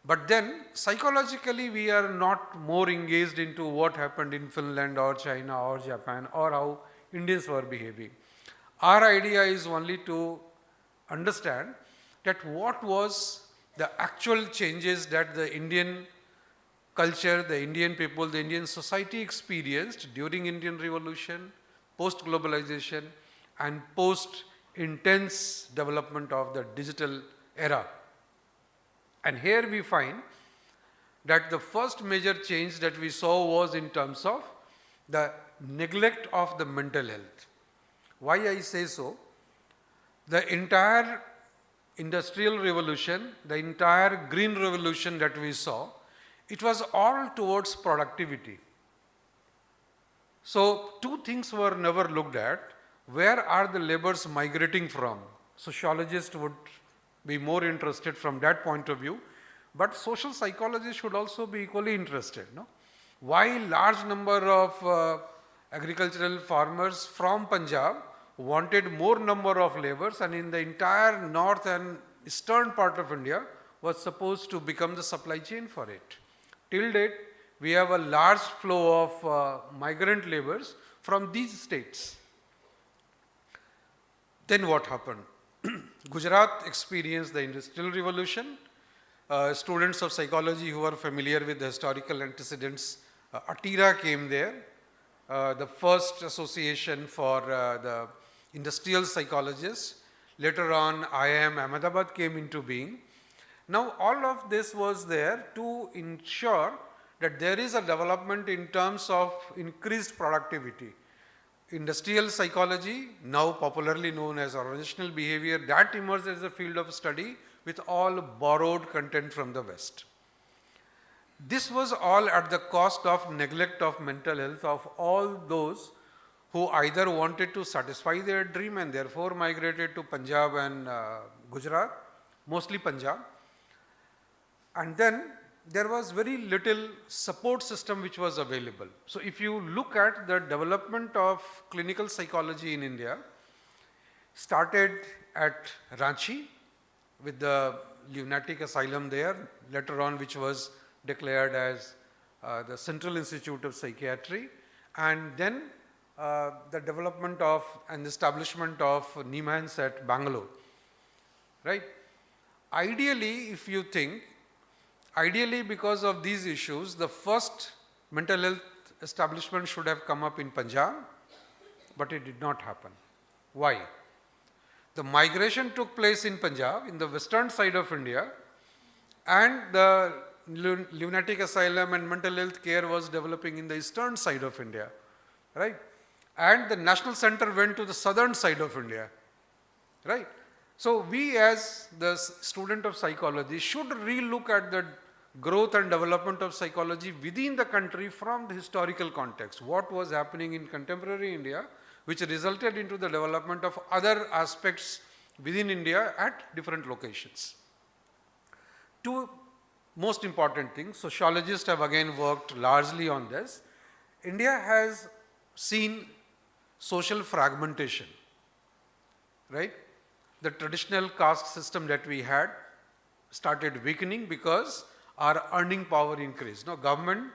But then psychologically we are not more engaged into what happened in Finland or China or Japan or how Indians were behaving. Our idea is only to understand that what was the actual changes that the Indian culture, the Indian people, the Indian society experienced during Indian Revolution, post-globalization and post-intense development of the digital era. And here we find that the first major change that we saw was in terms of the neglect of the mental health. Why I say so? The entire industrial revolution, the entire green revolution that we saw, it was all towards productivity. So two things were never looked at. Where are the labors migrating from? Sociologists would be more interested from that point of view, but social psychologists should also be equally interested. No? Why large number of agricultural farmers from Punjab wanted more number of laborers, and in the entire north and eastern part of India was supposed to become the supply chain for it. Till date, we have a large flow of migrant laborers from these states. Then what happened? Gujarat experienced the Industrial Revolution. Students of psychology who are familiar with the historical antecedents, Atira came there, the first association for the industrial psychologists. Later on, IIM Ahmedabad came into being. Now, all of this was there to ensure that there is a development in terms of increased productivity. Industrial psychology, now popularly known as organizational behavior, that emerged as a field of study with all borrowed content from the West. This was all at the cost of neglect of mental health of all those who either wanted to satisfy their dream and therefore migrated to Punjab and Gujarat, mostly Punjab. And then there was very little support system which was available. So if you look at the development of clinical psychology in India, started at Ranchi with the lunatic asylum there, later on which was declared as the Central Institute of Psychiatry, and then the development of and establishment of Nimans at Bangalore, right? Ideally, if you think, ideally because of these issues, the first mental health establishment should have come up in Punjab, but it did not happen. Why? The migration took place in Punjab, in the western side of India, and the lunatic asylum and mental health care was developing in the eastern side of India, right? And the national center went to the southern side of India, right? So we as the student of psychology should relook at the growth and development of psychology within the country from the historical context. What was happening in contemporary India, which resulted into the development of other aspects within India at different locations. Two most important things, sociologists have again worked largely on this. India has seen social fragmentation, right? The traditional caste system that we had started weakening because our earning power increased. Now, government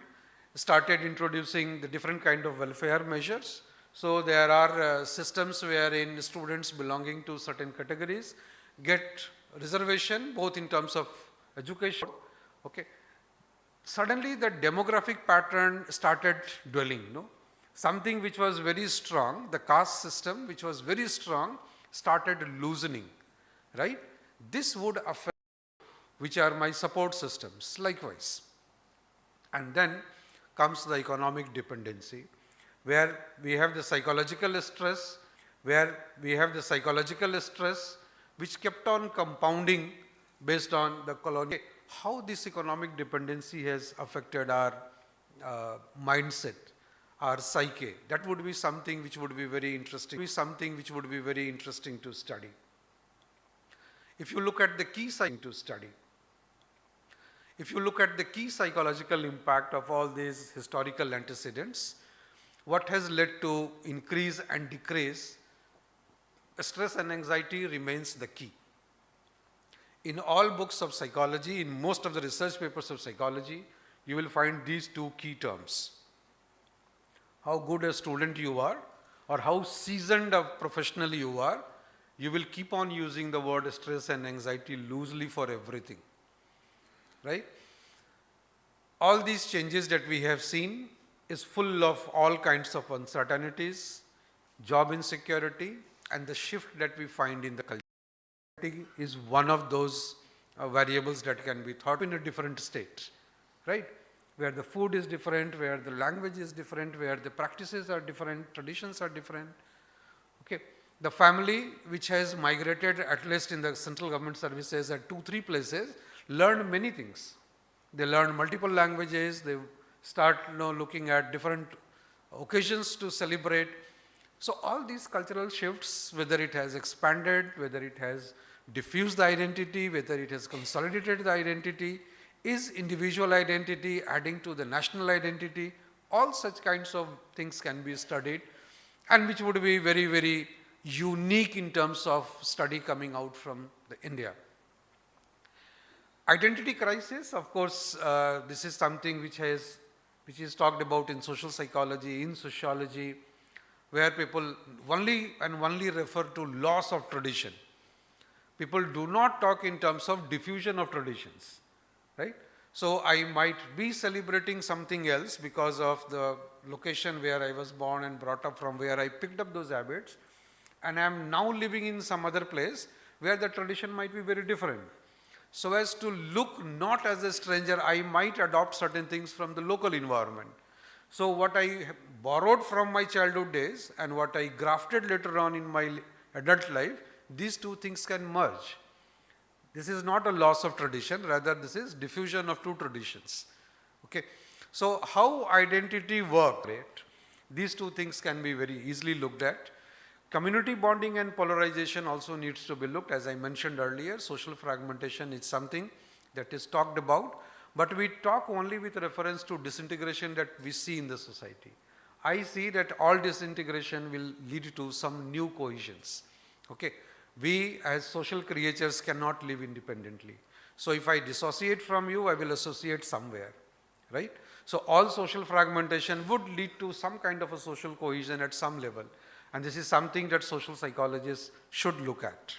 started introducing the different kind of welfare measures. So there are systems wherein students belonging to certain categories get reservation both in terms of education. Okay. Suddenly the demographic pattern started dwelling. No? Something which was very strong, the caste system which was very strong, started loosening. Right? This would affect which are my support systems likewise. And then comes the economic dependency, where we have the psychological stress, which kept on compounding based on the colonial. How this economic dependency has affected our mindset, our psyche, that would be something which would be very interesting, to study. If you look at the key psychological impact of all these historical antecedents, what has led to increase and decrease, stress and anxiety remains the key. In all books of psychology, in most of the research papers of psychology, you will find these two key terms. How good a student you are, or how seasoned a professional you are, you will keep on using the word stress and anxiety loosely for everything, right? All these changes that we have seen is full of all kinds of uncertainties, job insecurity, and the shift that we find in the culture is one of those variables that can be thought in a different state, right? Where the food is different, where the language is different, where the practices are different, traditions are different. Okay. The family which has migrated, at least in the central government services, at 2-3 places, learned many things. They learn multiple languages, they start looking at different occasions to celebrate. So all these cultural shifts, whether it has expanded, whether it has diffused the identity, whether it has consolidated the identity, is individual identity adding to the national identity, all such kinds of things can be studied, and which would be very, very unique in terms of study coming out from India. Identity crisis, of course, this is something which is talked about in social psychology, in sociology, where people only refer to loss of tradition. People do not talk in terms of diffusion of traditions, right? So I might be celebrating something else because of the location where I was born and brought up, from where I picked up those habits, and I am now living in some other place where the tradition might be very different. So as to look not as a stranger, I might adopt certain things from the local environment. So what I borrowed from my childhood days and what I grafted later on in my adult life, these two things can merge. This is not a loss of tradition, rather this is diffusion of two traditions. Okay. So how identity works, right? These two things can be very easily looked at. Community bonding and polarization also needs to be looked. As I mentioned earlier, social fragmentation is something that is talked about, but we talk only with reference to disintegration that we see in the society. I see that all disintegration will lead to some new cohesions. Okay. We as social creatures cannot live independently. So if I dissociate from you, I will associate somewhere, right? So all social fragmentation would lead to some kind of a social cohesion at some level. And this is something that social psychologists should look at.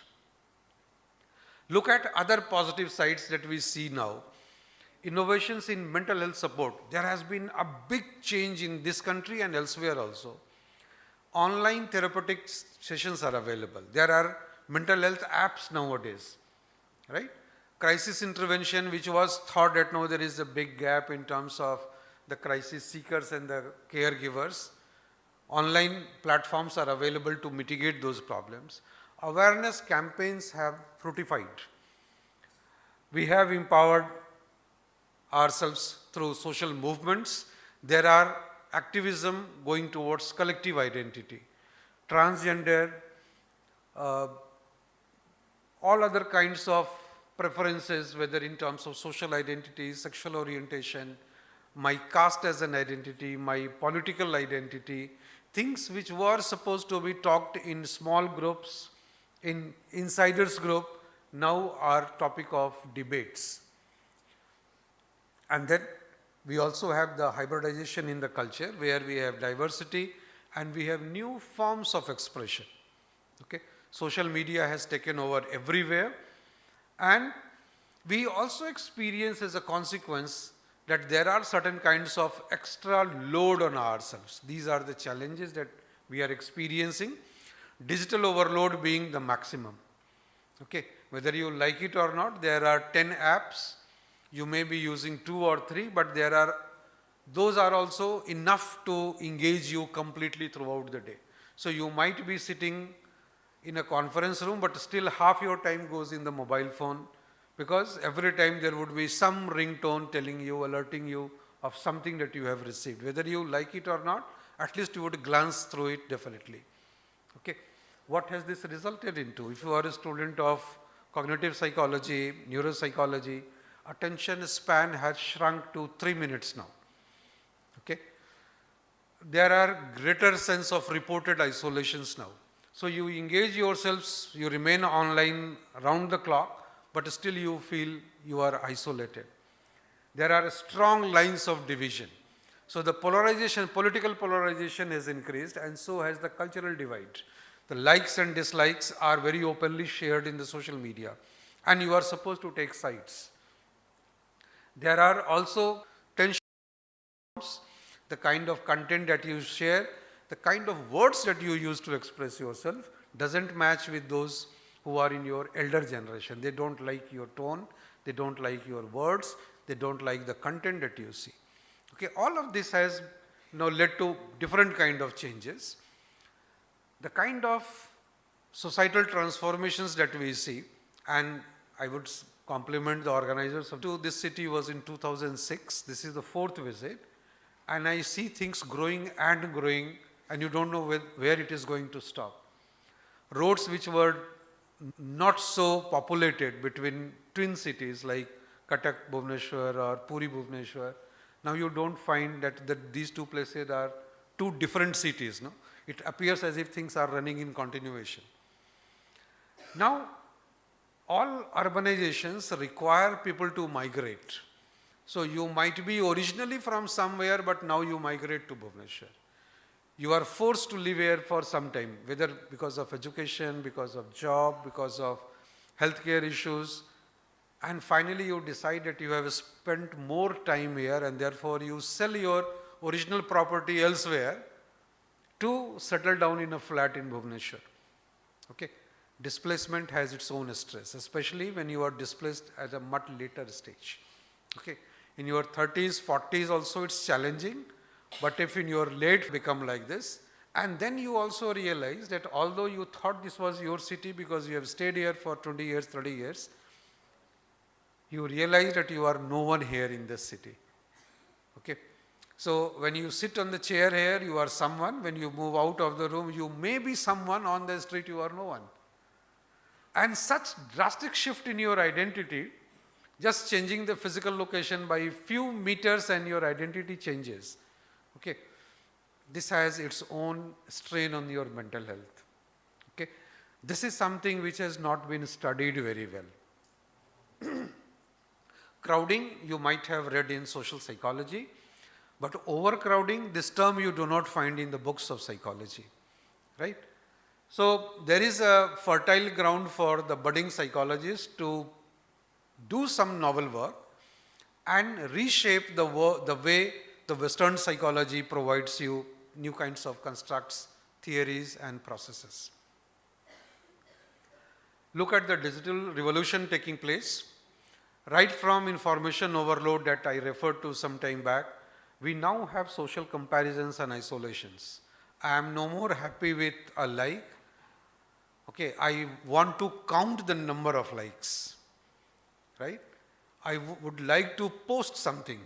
Look at other positive sides that we see now. Innovations in mental health support. There has been a big change in this country and elsewhere also. Online therapeutic sessions are available. There are mental health apps nowadays, right? Crisis intervention, which was thought that now there is a big gap in terms of the crisis seekers and the caregivers. Online platforms are available to mitigate those problems. Awareness campaigns have fructified. We have empowered ourselves through social movements. There are activism going towards collective identity. Transgender, all other kinds of preferences, whether in terms of social identity, sexual orientation, my caste as an identity, my political identity, things which were supposed to be talked in small groups, in insiders group, now are topic of debates. And then we also have the hybridization in the culture, where we have diversity and we have new forms of expression. Okay. Social media has taken over everywhere, and we also experience as a consequence that there are certain kinds of extra load on ourselves. These are the challenges that we are experiencing. Digital overload being the maximum. Okay. Whether you like it or not, there are 10 apps. You may be using 2 or 3, but there are those are also enough to engage you completely throughout the day. So you might be sitting in a conference room, but still half your time goes in the mobile phone, because every time there would be some ringtone telling you, alerting you of something that you have received. Whether you like it or not, at least you would glance through it definitely. Okay. What has this resulted into? If you are a student of cognitive psychology, neuropsychology, attention span has shrunk to 3 minutes now. Okay. There are greater sense of reported isolations now. So you engage yourselves, you remain online round the clock, but still you feel you are isolated. There are strong lines of division. So the polarization, political polarization has increased, and so has the cultural divide. The likes and dislikes are very openly shared in the social media, and you are supposed to take sides. There are also tensions, the kind of content that you share, the kind of words that you use to express yourself doesn't match with those who are in your elder generation. They don't like your tone, they don't like your words, they don't like the content that you see. Okay, all of this has now led to different kind of changes. The kind of societal transformations that we see, and I would compliment the organizers to this city was in 2006. This is the 4th visit, and I see things growing, and you don't know where it is going to stop. Roads which were not so populated between twin cities like Cuttack Bhubaneswar or Puri Bhubaneswar, now you don't find that these two places are two different cities. No? It appears as if things are running in continuation. Now, all urbanizations require people to migrate. So you might be originally from somewhere, but now you migrate to Bhubaneswar. You are forced to live here for some time, whether because of education, because of job, because of healthcare issues, and finally you decide that you have spent more time here, and therefore you sell your original property elsewhere to settle down in a flat in Bhubaneswar. Okay. Displacement has its own stress, especially when you are displaced at a much later stage. Okay. In your 30s, 40s also it's challenging, but if in your late become like this, and then you also realize that although you thought this was your city because you have stayed here for 20 years, 30 years, you realize that you are no one here in this city. Okay. So when you sit on the chair here, you are someone. When you move out of the room, you may be someone. On the street, you are no one. And such drastic shift in your identity, just changing the physical location by a few meters and your identity changes. Okay. This has its own strain on your mental health. Okay. This is something which has not been studied very well. Crowding, you might have read in social psychology, but overcrowding, this term you do not find in the books of psychology, right? So there is a fertile ground for the budding psychologists to do some novel work and reshape the way the Western psychology provides you new kinds of constructs, theories and processes. Look at the digital revolution taking place. Right from information overload that I referred to some time back, we now have social comparisons and isolations. I am no more happy with a like. Okay, I want to count the number of likes, right? I would like to post something,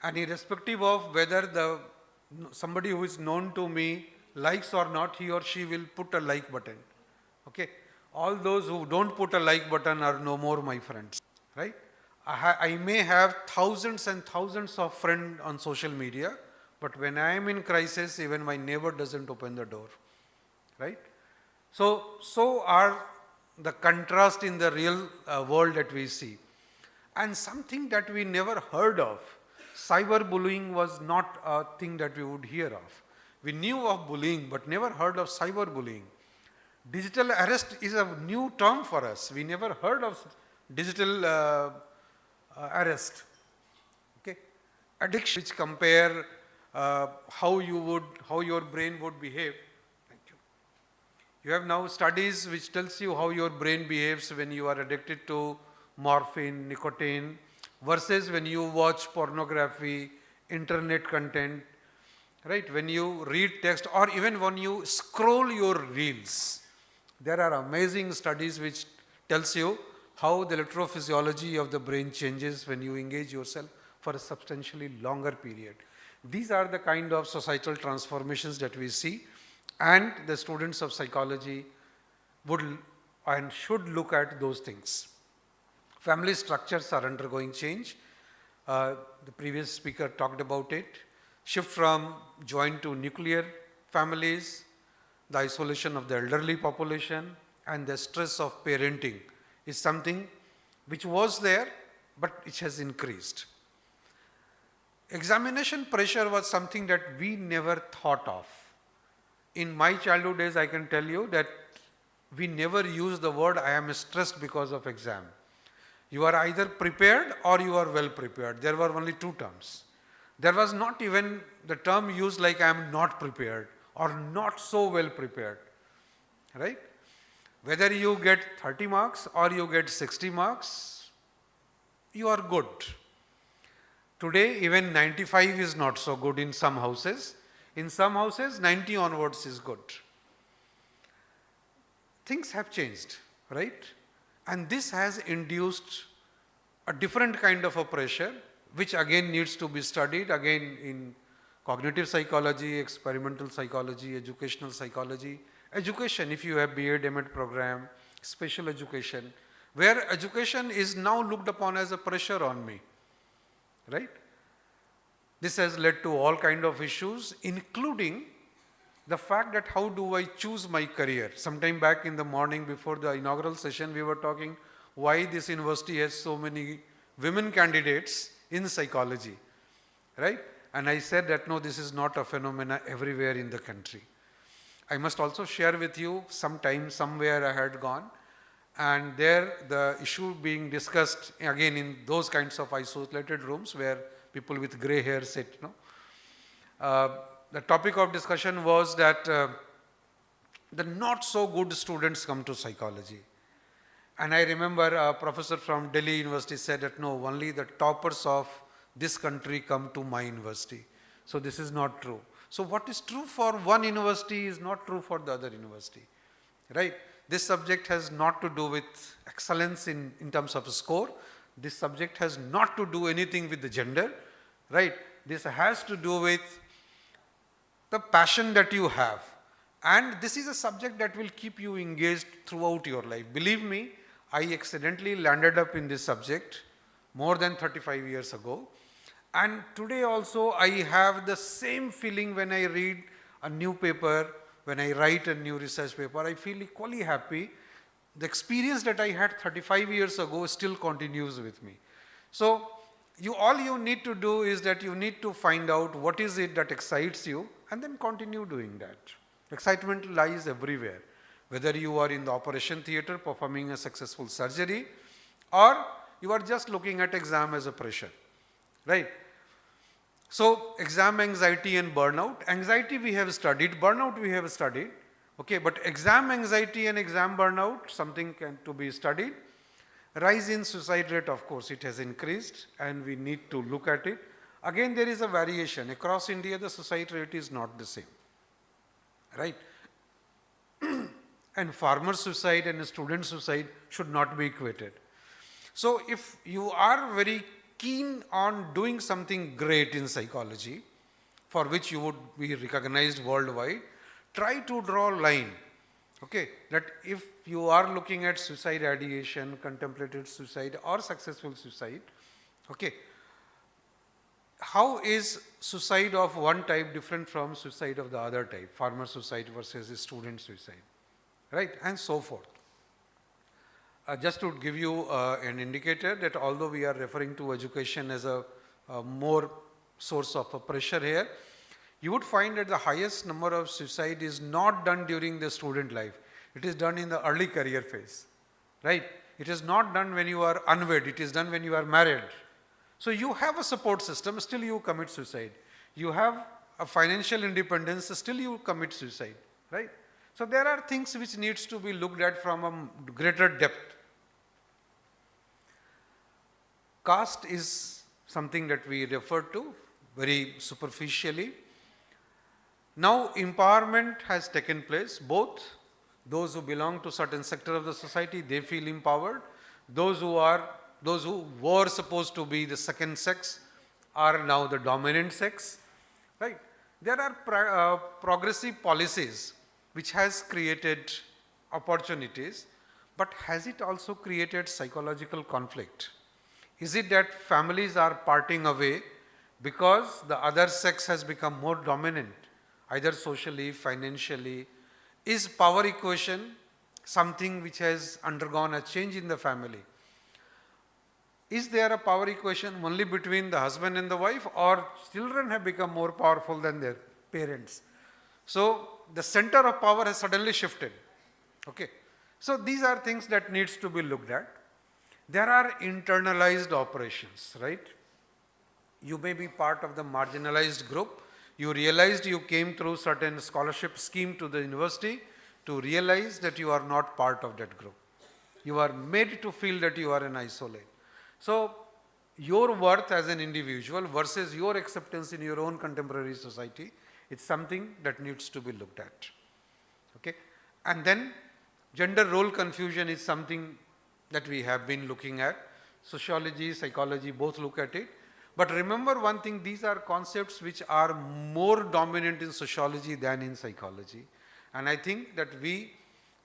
and irrespective of whether somebody who is known to me likes or not, he or she will put a like button. Okay, all those who don't put a like button are no more my friends, right? I may have thousands and thousands of friends on social media, but when I am in crisis, even my neighbor doesn't open the door, right? So are the contrast in the real world that we see. And something that we never heard of, cyberbullying was not a thing that we would hear of. We knew of bullying, but never heard of cyberbullying. Digital arrest is a new term for us. We never heard of digital arrest. Okay, addiction, which compare how your brain would behave. Thank you. You have now studies which tells you how your brain behaves when you are addicted to morphine, nicotine, versus when you watch pornography, internet content, right? When you read text or even when you scroll your reels, there are amazing studies which tells you how the electrophysiology of the brain changes when you engage yourself for a substantially longer period. These are the kind of societal transformations that we see, and the students of psychology would and should look at those things. Family structures are undergoing change. The previous speaker talked about it. Shift from joint to nuclear families, the isolation of the elderly population, and the stress of parenting is something which was there, but it has increased. Examination pressure was something that we never thought of. In my childhood days, I can tell you that we never used the word I am stressed because of exam. You are either prepared or you are well prepared. There were only two terms. There was not even the term used like I am not prepared or not so well prepared, right? Whether you get 30 marks or you get 60 marks, you are good. Today, even 95 is not so good in some houses. In some houses, 90 onwards is good. Things have changed, right? And this has induced a different kind of a pressure, which again needs to be studied again in cognitive psychology, experimental psychology, educational psychology. Education, if you have B.Ed, M.Ed program, special education, where education is now looked upon as a pressure on me, right? This has led to all kind of issues, including the fact that how do I choose my career. Sometime back in the morning before the inaugural session, we were talking why this university has so many women candidates in psychology, right? And I said that no, this is not a phenomena everywhere in the country. I must also share with you sometime somewhere I had gone, and there the issue being discussed again in those kinds of isolated rooms where people with grey hair sit, the topic of discussion was that the not so good students come to psychology. And I remember a professor from Delhi University said that no, only the toppers of this country come to my university. So this is not true. So what is true for one university is not true for the other university, right? This subject has not to do with excellence in terms of a score. This subject has not to do anything with the gender, right? This has to do with the passion that you have. And this is a subject that will keep you engaged throughout your life. Believe me, I accidentally landed up in this subject more than 35 years ago. And today also I have the same feeling when I read a new paper, when I write a new research paper, I feel equally happy. The experience that I had 35 years ago still continues with me. So all you need to do is that you need to find out what is it that excites you and then continue doing that. Excitement lies everywhere, whether you are in the operation theater performing a successful surgery or you are just looking at exam as a pressure, right? So exam anxiety and burnout. Anxiety we have studied, burnout we have studied, okay, but exam anxiety and exam burnout, something to be studied. Rise in suicide rate, of course, it has increased and we need to look at it. Again, there is a variation. Across India, the suicide rate is not the same, right? And farmer suicide and student suicide should not be equated. So if you are very keen on doing something great in psychology, for which you would be recognized worldwide, try to draw a line. Okay, that if you are looking at suicide ideation, contemplated suicide or successful suicide, okay, how is suicide of one type different from suicide of the other type, farmer suicide versus student suicide, right, and so forth. Just to give you an indicator that although we are referring to education as a more source of pressure here, you would find that the highest number of suicide is not done during the student life. It is done in the early career phase, right? It is not done when you are unwed. It is done when you are married. So you have a support system, still you commit suicide. You have a financial independence, still you commit suicide, right? So there are things which needs to be looked at from a greater depth. Caste is something that we refer to. very superficially. Now empowerment has taken place. Both those who belong to certain sector of the society, they feel empowered. Those who were supposed to be the second sex are now the dominant sex, right? There are progressive policies which has created opportunities, but has it also created psychological conflict? Is it that families are parting away because the other sex has become more dominant, either socially, financially? Is power equation something which has undergone a change in the family? Is there a power equation only between the husband and the wife, or children have become more powerful than their parents? So the center of power has suddenly shifted. Okay. So these are things that needs to be looked at. There are internalized operations, right? You may be part of the marginalized group. You realized you came through certain scholarship scheme to the university to realize that you are not part of that group. You are made to feel that you are an isolate. So your worth as an individual versus your acceptance in your own contemporary society, it's something that needs to be looked at. Okay. And then gender role confusion is something that we have been looking at. Sociology, psychology both look at it. But remember one thing, these are concepts which are more dominant in sociology than in psychology. And I think that we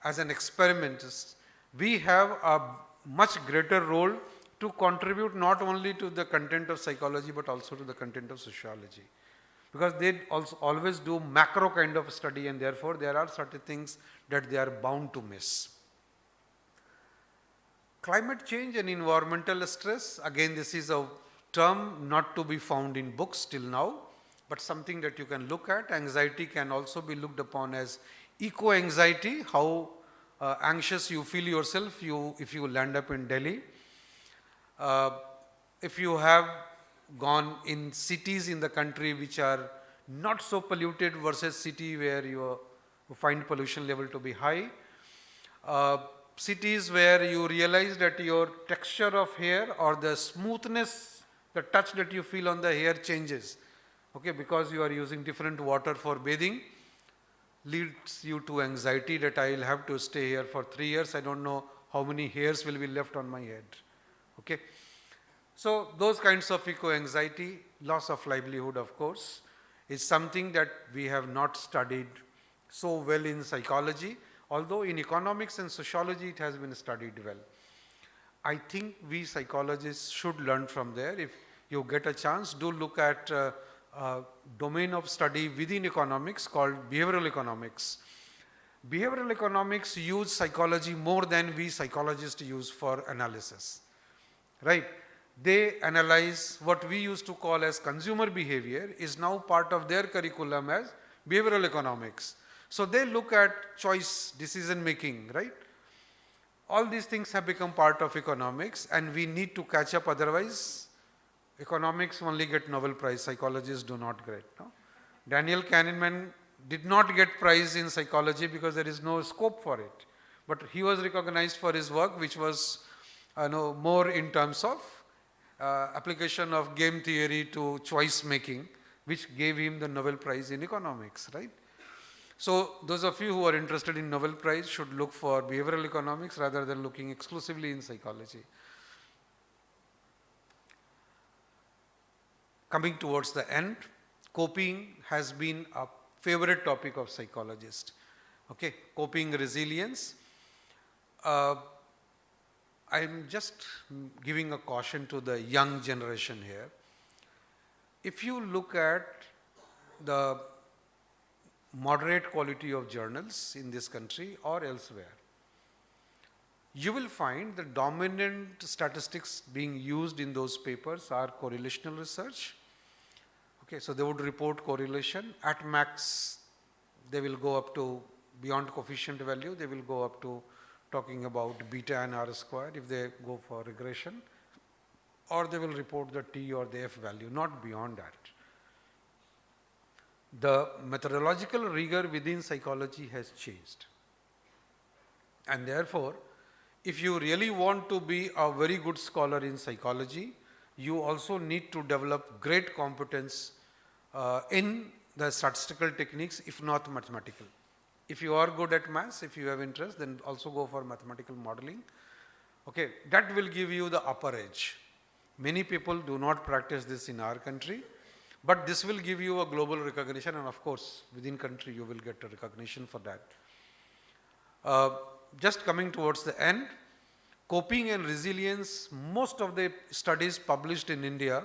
as an experimentist, we have a much greater role to contribute not only to the content of psychology but also to the content of sociology. Because they also always do macro kind of study, and therefore there are certain things that they are bound to miss. Climate change and environmental stress, again this is a term not to be found in books till now, but something that you can look at. Anxiety can also be looked upon as eco-anxiety, how anxious you feel yourself if you land up in Delhi. If you have gone in cities in the country which are not so polluted versus city where you find pollution level to be high. Cities where you realize that your texture of hair or the smoothness, the touch that you feel on the hair changes, okay, because you are using different water for bathing, leads you to anxiety that I will have to stay here for 3 years. I don't know how many hairs will be left on my head. Okay. So those kinds of eco-anxiety, loss of livelihood of course, is something that we have not studied so well in psychology, although in economics and sociology it has been studied well. I think we psychologists should learn from there. If you get a chance, do look at a domain of study within economics called behavioral economics. Behavioral economics use psychology more than we psychologists use for analysis, right? They analyze what we used to call as consumer behavior is now part of their curriculum as behavioral economics. So they look at choice, decision making, right? All these things have become part of economics, and we need to catch up, otherwise economics only get Nobel Prize, psychologists do not get. No? Daniel Kahneman did not get prize in psychology because there is no scope for it. But he was recognized for his work which was more in terms of application of game theory to choice making, which gave him the Nobel Prize in economics, right? So those of you who are interested in Nobel Prize should look for behavioral economics rather than looking exclusively in psychology. Coming towards the end, coping has been a favorite topic of psychologists. Okay, coping resilience. I'm just giving a caution to the young generation here. If you look at the moderate quality of journals in this country or elsewhere, you will find the dominant statistics being used in those papers are correlational research. Okay, so they would report correlation. At max, they will go up to beyond coefficient value, they will go up to talking about beta and R squared if they go for regression, or they will report the T or the F value, not beyond that. The methodological rigor within psychology has changed. And therefore, if you really want to be a very good scholar in psychology, you also need to develop great competence in the statistical techniques, if not mathematical. If you are good at maths, if you have interest, then also go for mathematical modeling. Okay, that will give you the upper edge. Many people do not practice this in our country, but this will give you a global recognition, and of course, within country you will get a recognition for that. Just coming towards the end, coping and resilience, most of the studies published in India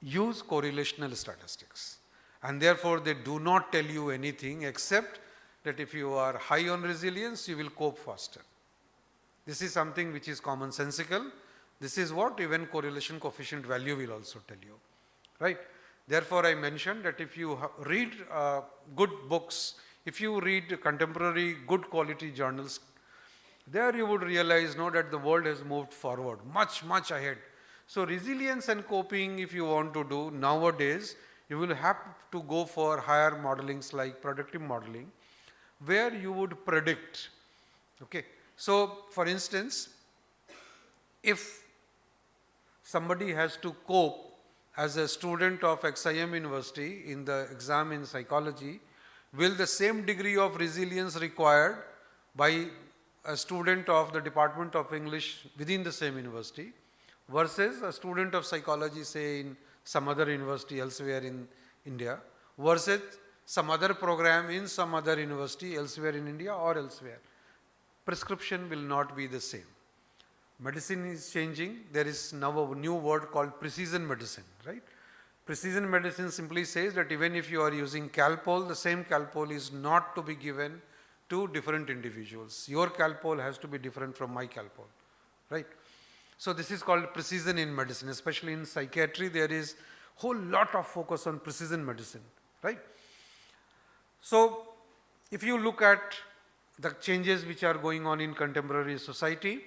use correlational statistics, and therefore they do not tell you anything except that if you are high on resilience, you will cope faster. This is something which is commonsensical. This is what even correlation coefficient value will also tell you, right? Therefore, I mentioned that if you read good books, if you read contemporary good quality journals, there you would realize that the world has moved forward, much, much ahead. So resilience and coping, if you want to do nowadays, you will have to go for higher modelings like predictive modeling, where you would predict. Okay. So for instance, if somebody has to cope as a student of XIM University in the exam in psychology, will the same degree of resilience required by a student of the Department of English within the same university versus a student of psychology, say in some other university elsewhere in India, versus some other program in some other university elsewhere in India or elsewhere? Prescription will not be the same. Medicine is changing. There is now a new word called precision medicine, right? Precision medicine simply says that even if you are using Calpol, the same Calpol is not to be given to different individuals. Your Calpol has to be different from my Calpol, right? So this is called precision in medicine. Especially in psychiatry, there is whole lot of focus on precision medicine, right? So if you look at the changes which are going on in contemporary society,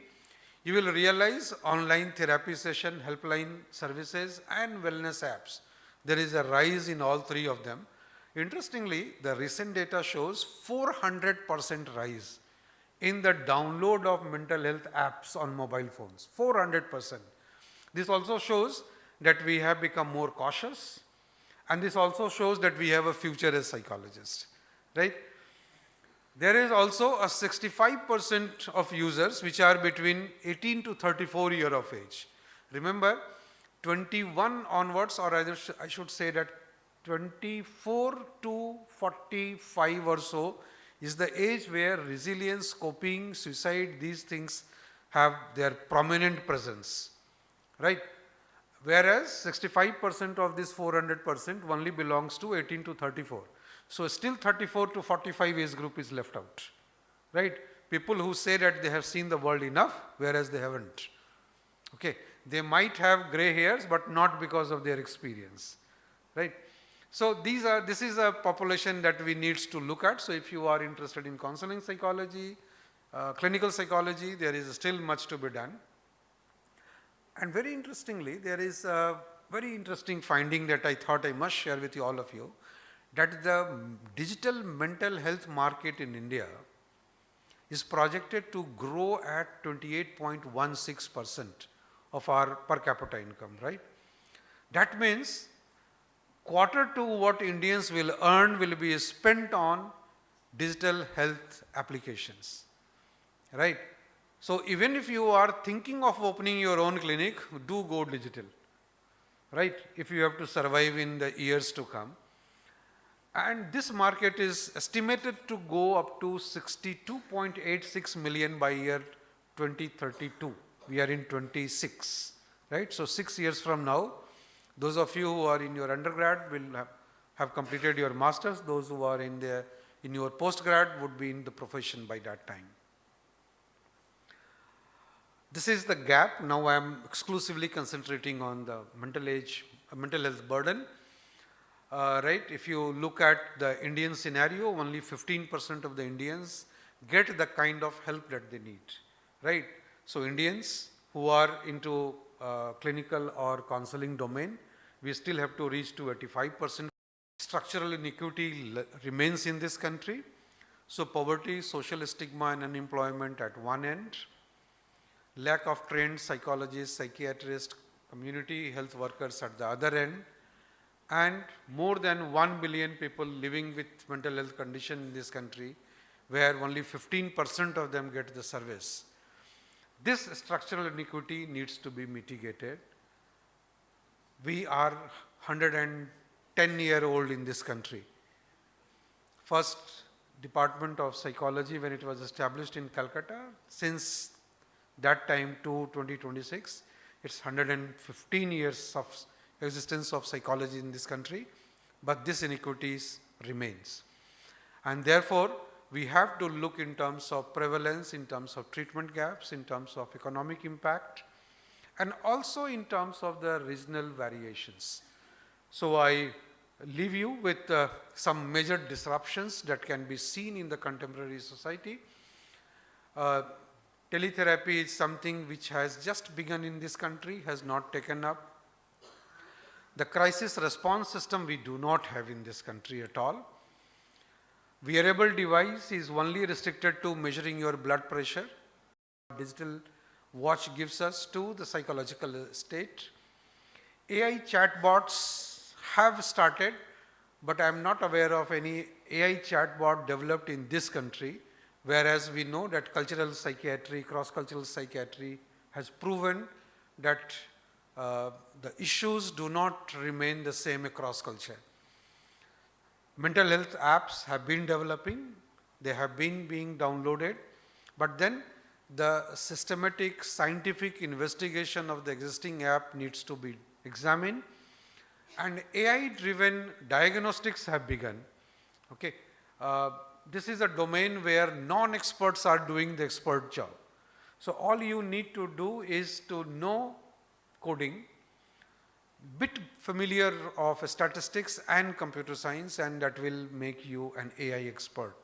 you will realize online therapy session, helpline services and wellness apps. There is a rise in all three of them. Interestingly, the recent data shows 400% rise in the download of mental health apps on mobile phones, 400%. This also shows that we have become more cautious, and this also shows that we have a future as psychologists, right? There is also a 65% of users which are between 18 to 34 year of age. Remember, 21 onwards, or either I should say that 24 to 45 or so is the age where resilience, coping, suicide, these things have their prominent presence, right? Whereas 65% of this 400% only belongs to 18 to 34. So still 34 to 45 age group is left out, right? People who say that they have seen the world enough, whereas they haven't. Okay, they might have gray hairs, but not because of their experience, right? So this is a population that we need to look at. So if you are interested in counseling psychology, clinical psychology, there is still much to be done. And very interestingly, there is a very interesting finding that I thought I must share with all of you, that the digital mental health market in India is projected to grow at 28.16% of our per capita income, right? That means quarter to what Indians will earn will be spent on digital health applications, right? So even if you are thinking of opening your own clinic, do go digital, right? If you have to survive in the years to come. And this market is estimated to go up to 62.86 million by year 2032. We are in 26, right? So 6 years from now, those of you who are in your undergrad will have completed your masters. Those who are in your postgrad would be in the profession by that time. This is the gap. Now I am exclusively concentrating on the mental health burden. Right, if you look at the Indian scenario, only 15% of the Indians get the kind of help that they need, right? So Indians who are into clinical or counseling domain, we still have to reach to 85%. Structural inequity remains in this country. So poverty, social stigma and unemployment at one end, lack of trained psychologists, psychiatrists, community health workers at the other end, and more than 1 billion people living with mental health condition in this country, where only 15% of them get the service. This structural inequity needs to be mitigated. We are 110-year-old in this country. First Department of Psychology, when it was established in Calcutta, since that time to 2026, it's 115 years of existence of psychology in this country, but this inequities remains. And therefore, we have to look in terms of prevalence, in terms of treatment gaps, in terms of economic impact, and also in terms of the regional variations. So I leave you with some major disruptions that can be seen in the contemporary society. Teletherapy is something which has just begun in this country, has not taken up. The crisis response system we do not have in this country at all. Wearable device is only restricted to measuring your blood pressure. Digital watch gives us to the psychological state. AI chatbots have started, but I am not aware of any AI chatbot developed in this country, whereas we know that cultural psychiatry, cross-cultural psychiatry has proven that the issues do not remain the same across culture. Mental health apps have been developing, they have been being downloaded, but then the systematic scientific investigation of the existing app needs to be examined, and AI-driven diagnostics have begun. Okay. This is a domain where non-experts are doing the expert job. So all you need to do is to know coding, bit familiar of statistics and computer science, and that will make you an AI expert.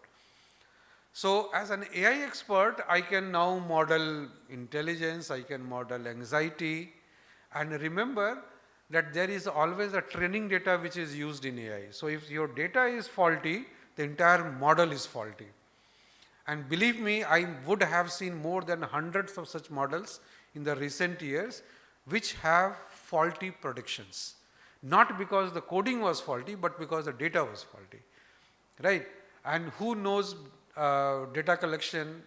So as an AI expert, I can now model intelligence, I can model anxiety, and remember that there is always a training data which is used in AI. So if your data is faulty, the entire model is faulty. And believe me, I would have seen more than hundreds of such models in the recent years which have faulty predictions. Not because the coding was faulty, but because the data was faulty, right? And who knows data collection,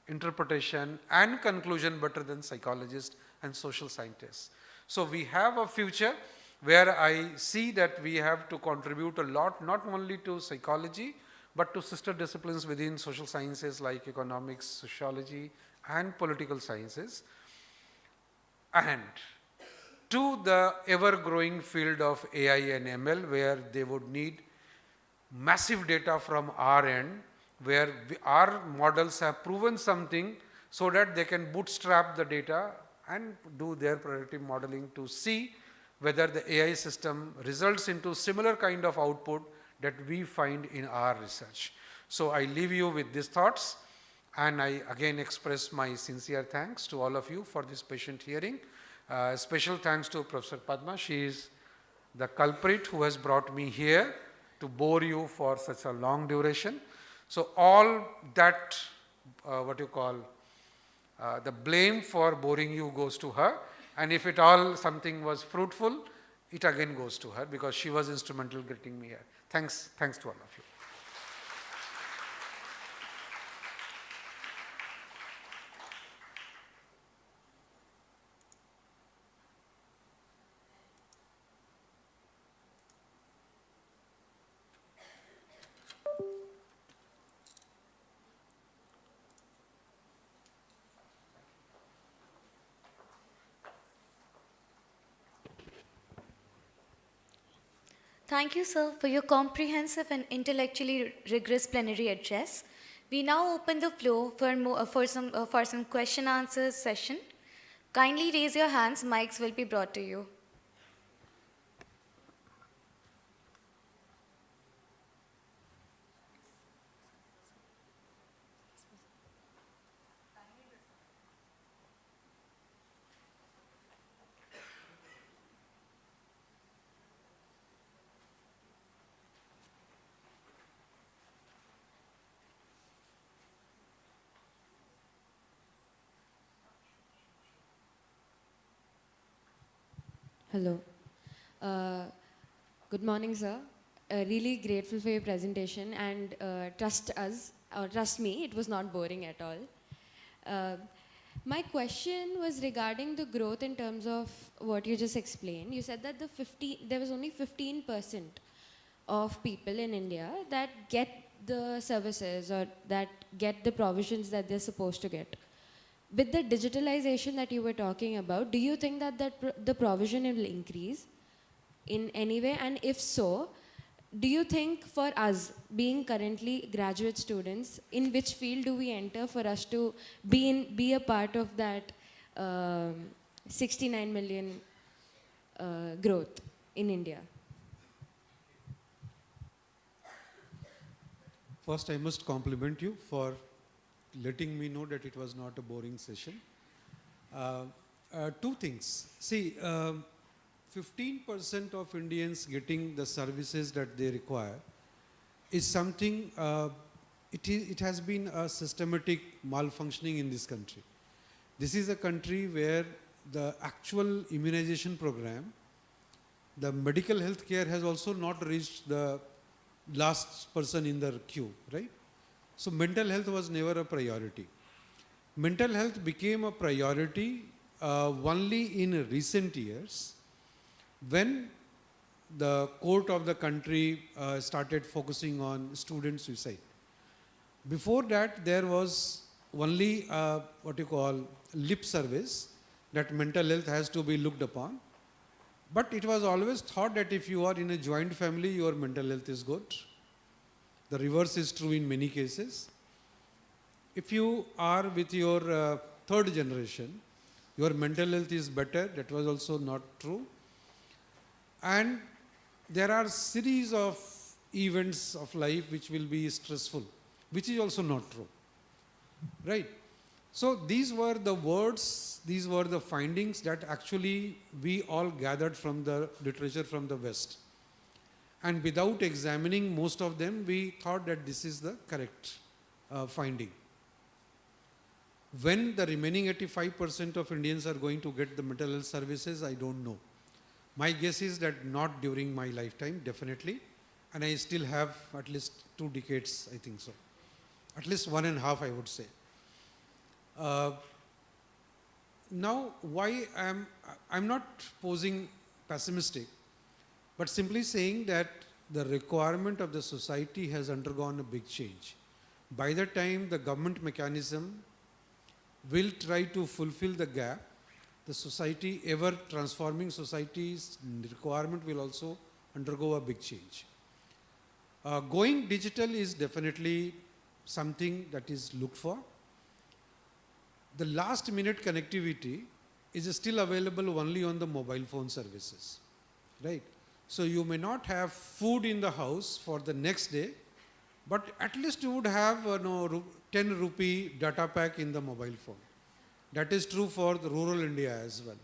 interpretation and conclusion better than psychologists and social scientists. So we have a future where I see that we have to contribute a lot, not only to psychology, but to sister disciplines within social sciences like economics, sociology and political sciences, and to the ever-growing field of AI and ML, where they would need massive data from our end, where our models have proven something so that they can bootstrap the data and do their predictive modeling to see whether the AI system results into similar kind of output that we find in our research. So I leave you with these thoughts, and I again express my sincere thanks to all of you for this patient hearing. Special thanks to Professor Padma. She is the culprit who has brought me here to bore you for such a long duration. So all that, the blame for boring you goes to her, and if it all something was fruitful, it again goes to her, because she was instrumental getting me here. Thanks to all of you. Thank you, sir, for your comprehensive and intellectually rigorous plenary address. We now open the floor for some question answers session. Kindly raise your hands, mics will be brought to you. Hello. Good morning, sir. Really grateful for your presentation, and trust us, or trust me, it was not boring at all. Uh, my question was regarding the growth in terms of what you just explained. You said that there was only 15% of people in India that get the services or that get the provisions that they're supposed to get. With the digitalization that you were talking about, do you think that the provision will increase in any way? And if so, do you think for us, being currently graduate students, in which field do we enter for us to be a part of that 69 million growth in India? First, I must compliment you for letting me know that it was not a boring session. Two things. See, 15% of Indians getting the services that they require is something, it has been a systematic malfunctioning in this country. This is a country where the actual immunization program, the medical health care has also not reached the last person in the queue, right? So mental health was never a priority. Mental health became a priority only in recent years when the court of the country started focusing on student suicide. Before that, there was only what you call lip service that mental health has to be looked upon. But it was always thought that if you are in a joint family, your mental health is good. The reverse is true in many cases. If you are with your third generation, your mental health is better. That was also not true. And there are series of events of life which will be stressful, which is also not true, right? So these were the words, these were the findings that actually we all gathered from the literature from the West. And without examining most of them, we thought that this is the correct finding. When the remaining 85% of Indians are going to get the mental health services, I don't know. My guess is that not during my lifetime, definitely. And I still have at least 2 decades, I think so. At least 1.5, I would say. Now, why I'm not posing pessimistic, but simply saying that the requirement of the society has undergone a big change. By the time the government mechanism will try to fulfill the gap, the society, ever transforming society's requirement will also undergo a big change. Going digital is definitely something that is looked for. The last minute connectivity is still available only on the mobile phone services, right? So you may not have food in the house for the next day, but at least you would have 10 rupee data pack in the mobile phone. That is true for the rural India as well.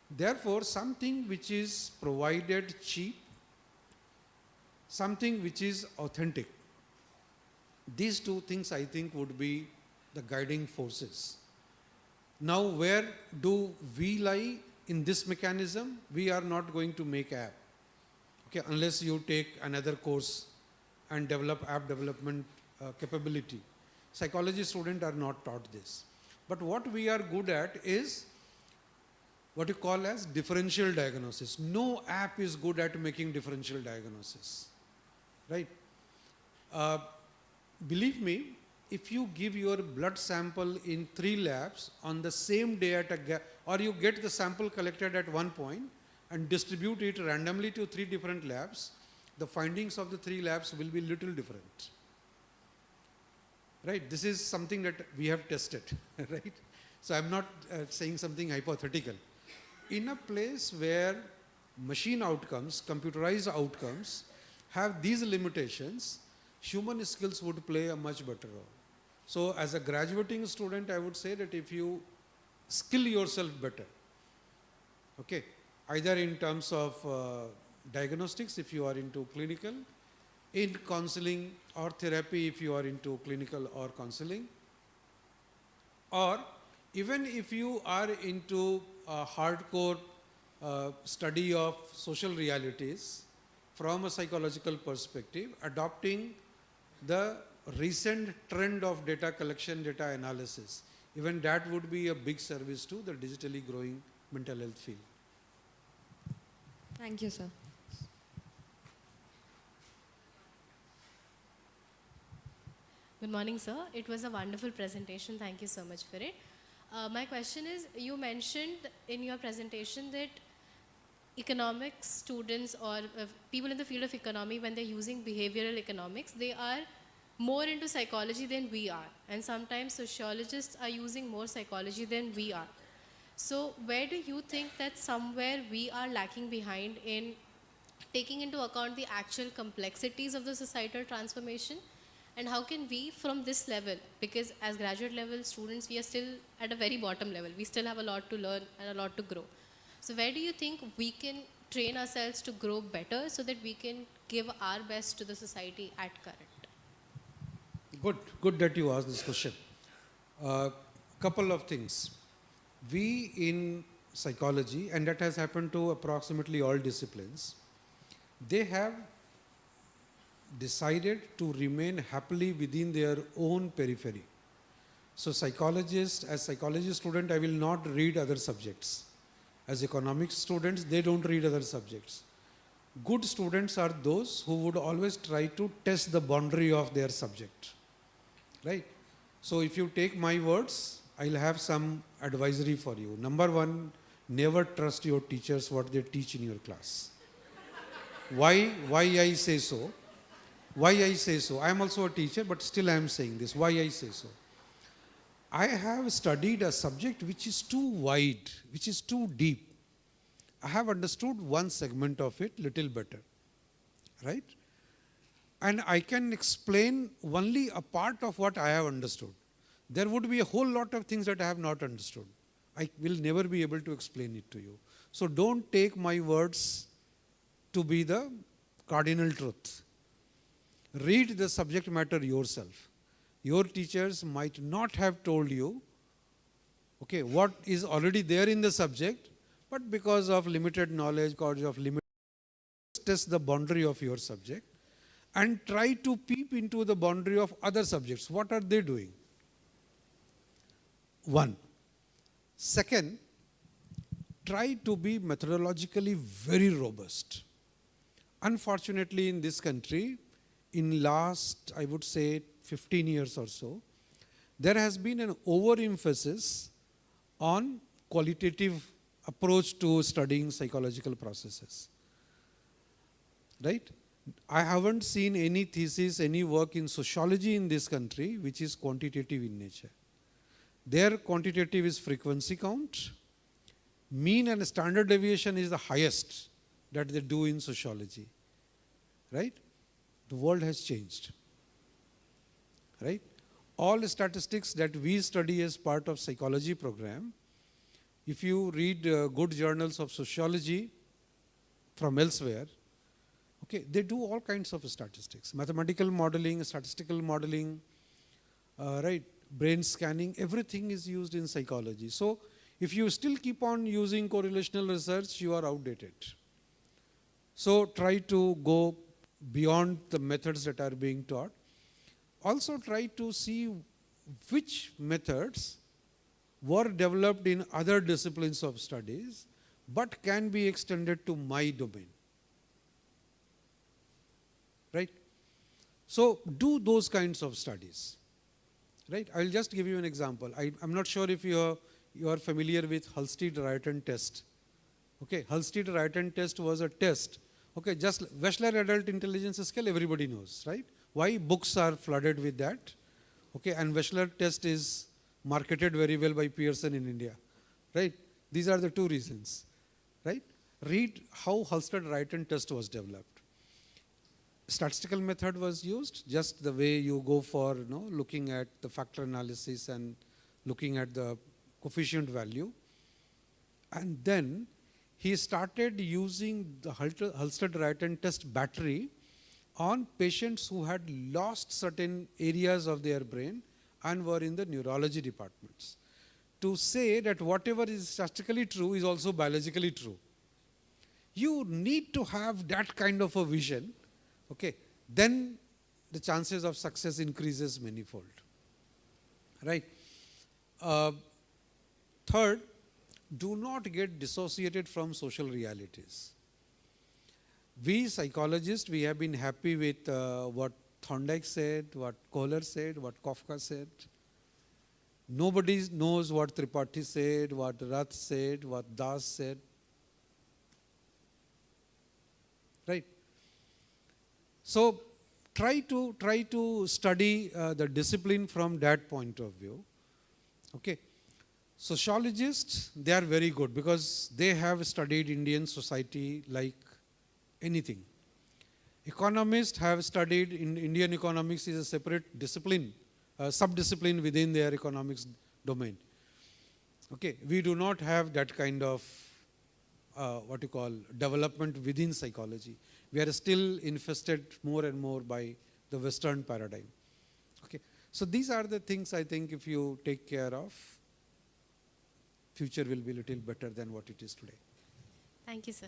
Therefore, something which is provided cheap, something which is authentic. These two things I think would be the guiding forces. Now, where do we lie in this mechanism? We are not going to make app, okay, unless you take another course and develop app development capability. Psychology students are not taught this. But what we are good at is what you call as differential diagnosis. No app is good at making differential diagnosis, right? Believe me, if you give your blood sample in 3 labs on the same day at a gap, or you get the sample collected at one point and distribute it randomly to 3 different labs, the findings of the 3 labs will be little different. Right? This is something that we have tested, right? So I'm not saying something hypothetical. In a place where machine outcomes, computerized outcomes, have these limitations, human skills would play a much better role. So as a graduating student, I would say that if you skill yourself better, okay, either in terms of diagnostics, if you are into clinical, in counseling or therapy, if you are into clinical or counseling, or even if you are into a hardcore study of social realities, from a psychological perspective, adopting the recent trend of data collection, data analysis. Even that would be a big service to the digitally growing mental health field. Thank you, sir. Good morning, sir. It was a wonderful presentation. Thank you so much for it. My question is, you mentioned in your presentation that economics students or people in the field of economy, when they're using behavioral economics, they are more into psychology than we are. And sometimes sociologists are using more psychology than we are. So where do you think that somewhere we are lacking behind in taking into account the actual complexities of the societal transformation? And how can we from this level, because as graduate level students we are still at a very bottom level, we still have a lot to learn and a lot to grow. So where do you think we can train ourselves to grow better so that we can give our best to the society at current? Good that you asked this question. Couple of things. We in psychology, and that has happened to approximately all disciplines, they have decided to remain happily within their own periphery. So as psychology student, I will not read other subjects. As economics students, they don't read other subjects. Good students are those who would always try to test the boundary of their subject, right? So if you take my words, I'll have some advisory for you. Number one, never trust your teachers, what they teach in your class. Why I say so? Why I say so? I am also a teacher, but still I am saying this. Why I say so? I have studied a subject which is too wide, which is too deep. I have understood one segment of it little better, right? And I can explain only a part of what I have understood. There would be a whole lot of things that I have not understood. I will never be able to explain it to you. So don't take my words to be the cardinal truth. Read the subject matter yourself. Your teachers might not have told you, okay, what is already there in the subject, but because of limited knowledge, because of limited, test the boundary of your subject and try to peep into the boundary of other subjects. What are they doing? One. Second, try to be methodologically very robust. Unfortunately, in this country, in last, I would say, 15 years or so, there has been an overemphasis on qualitative approach to studying psychological processes, right? I haven't seen any thesis, any work in sociology in this country which is quantitative in nature. Their quantitative is frequency count. Mean and standard deviation is the highest that they do in sociology, right? The world has changed, right? All statistics that we study as part of psychology program, if you read good journals of sociology from elsewhere, okay, they do all kinds of statistics, mathematical modeling, statistical modeling, right? Brain scanning, everything is used in psychology. So if you still keep on using correlational research, you are outdated. So try to go beyond the methods that are being taught. Also try to see which methods were developed in other disciplines of studies but can be extended to my domain, right? So do those kinds of studies, right? I'll just give you an example. I'm not sure if you are familiar with Halstead-Rayton test. Okay, Halstead-Rayton test was a test. Okay, just Wechsler Adult Intelligence Scale, everybody knows, right? Why books are flooded with that? Okay, and Wechsler test is marketed very well by Pearson in India, right? These are the two reasons, right? Read how Halstead-Rayton test was developed. Statistical method was used, just the way you go for looking at the factor analysis and looking at the coefficient value. And then he started using the Halstead-Rayton test battery on patients who had lost certain areas of their brain and were in the neurology departments, to say that whatever is statistically true is also biologically true. You need to have that kind of a vision, okay? Then the chances of success increases manifold, right? Third, do not get dissociated from social realities. We psychologists, we have been happy with what Thorndike said, what Kohler said, what Kafka said. Nobody knows what Tripathi said, what Rath said, what Das said. Right? So try to study the discipline from that point of view. Okay. Sociologists, they are very good because they have studied Indian society like anything. Economists have studied in Indian economics is a separate discipline, sub-discipline within their economics domain. Okay, we do not have that kind of what you call development within psychology. We are still infested more and more by the Western paradigm. Okay, so these are the things I think if you take care of, future will be a little better than what it is today. Thank you, sir.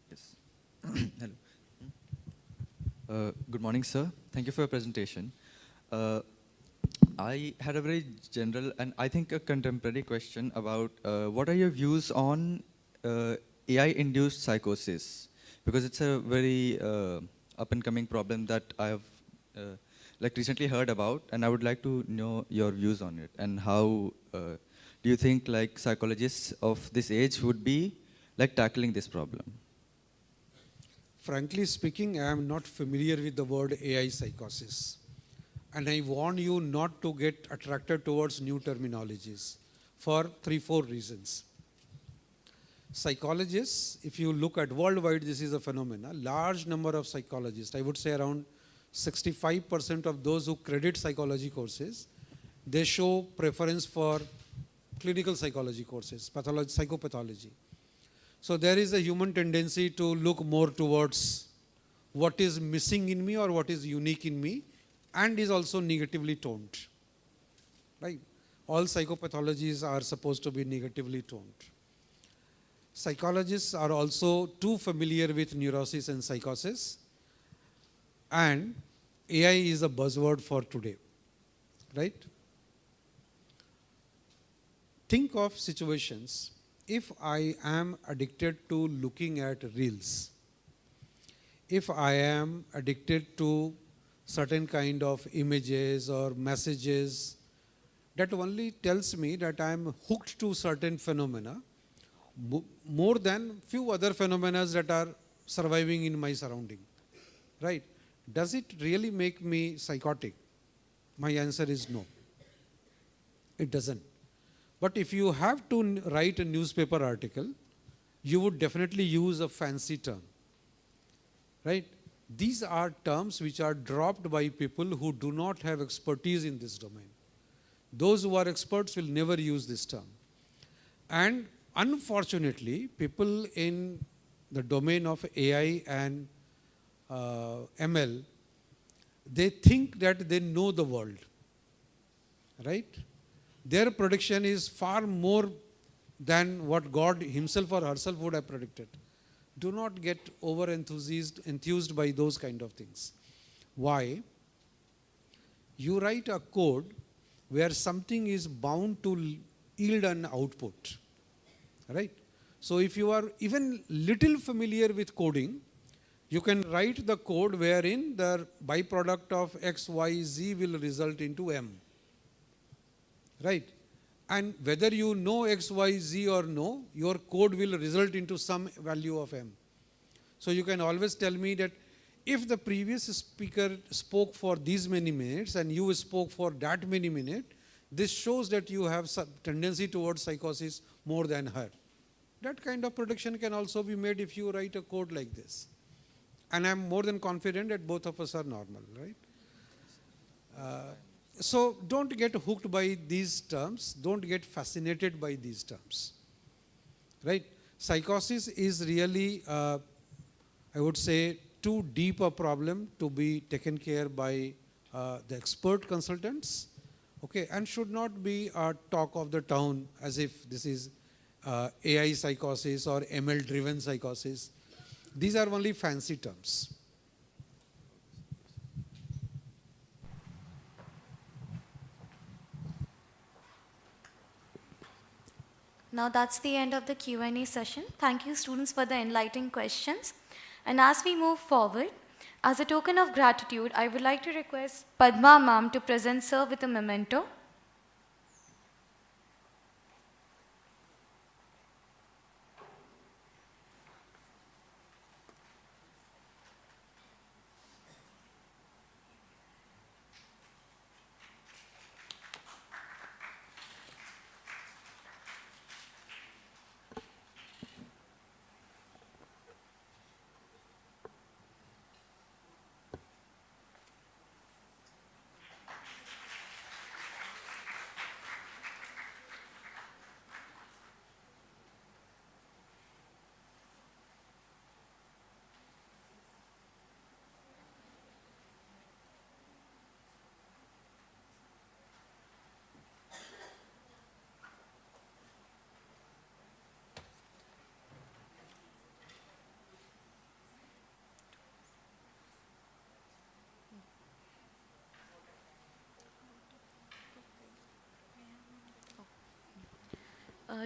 Yes. Hello. Good morning, sir. Thank you for your presentation. I had a very general and I think a contemporary question about what are your views on AI-induced psychosis? Because it's a very up-and-coming problem that I have like recently heard about, and I would like to know your views on it and how do you think like psychologists of this age would be like tackling this problem? Frankly speaking, I am not familiar with the word AI psychosis. And I warn you not to get attracted towards new terminologies for 3-4 reasons. Psychologists, if you look at worldwide, this is a phenomenon. Large number of psychologists, I would say around 65% of those who credit psychology courses, they show preference for clinical psychology courses, psychopathology. So there is a human tendency to look more towards what is missing in me or what is unique in me, and is also negatively toned. Right? All psychopathologies are supposed to be negatively toned. Psychologists are also too familiar with neurosis and psychosis, and AI is a buzzword for today. Right? Think of situations. If I am addicted to looking at reels, if I am addicted to certain kind of images or messages, that only tells me that I am hooked to certain phenomena more than few other phenomena that are surviving in my surrounding. Right? Does it really make me psychotic? My answer is no. It doesn't. But if you have to write a newspaper article, you would definitely use a fancy term. Right? These are terms which are dropped by people who do not have expertise in this domain. Those who are experts will never use this term. And unfortunately, people in the domain of AI and ML, they think that they know the world. Right? Their prediction is far more than what God himself or herself would have predicted. Do not get enthused by those kind of things. Why? You write a code where something is bound to yield an output. Right? So if you are even little familiar with coding, you can write the code wherein the byproduct of X, Y, Z will result into M. Right? And whether you know X, Y, Z or no, your code will result into some value of M. So you can always tell me that if the previous speaker spoke for these many minutes and you spoke for that many minutes, this shows that you have some tendency towards psychosis more than her. That kind of prediction can also be made if you write a code like this. And I'm more than confident that both of us are normal, right? So don't get hooked by these terms. Don't get fascinated by these terms. Right? Psychosis is really, I would say, too deep a problem to be taken care by the expert consultants, okay, and should not be a talk of the town as if this is AI psychosis or ML driven psychosis. These are only fancy terms. Now that's the end of the Q&A session. Thank you students for the enlightening questions. And as we move forward, as a token of gratitude, I would like to request Padma ma'am to present sir with a memento.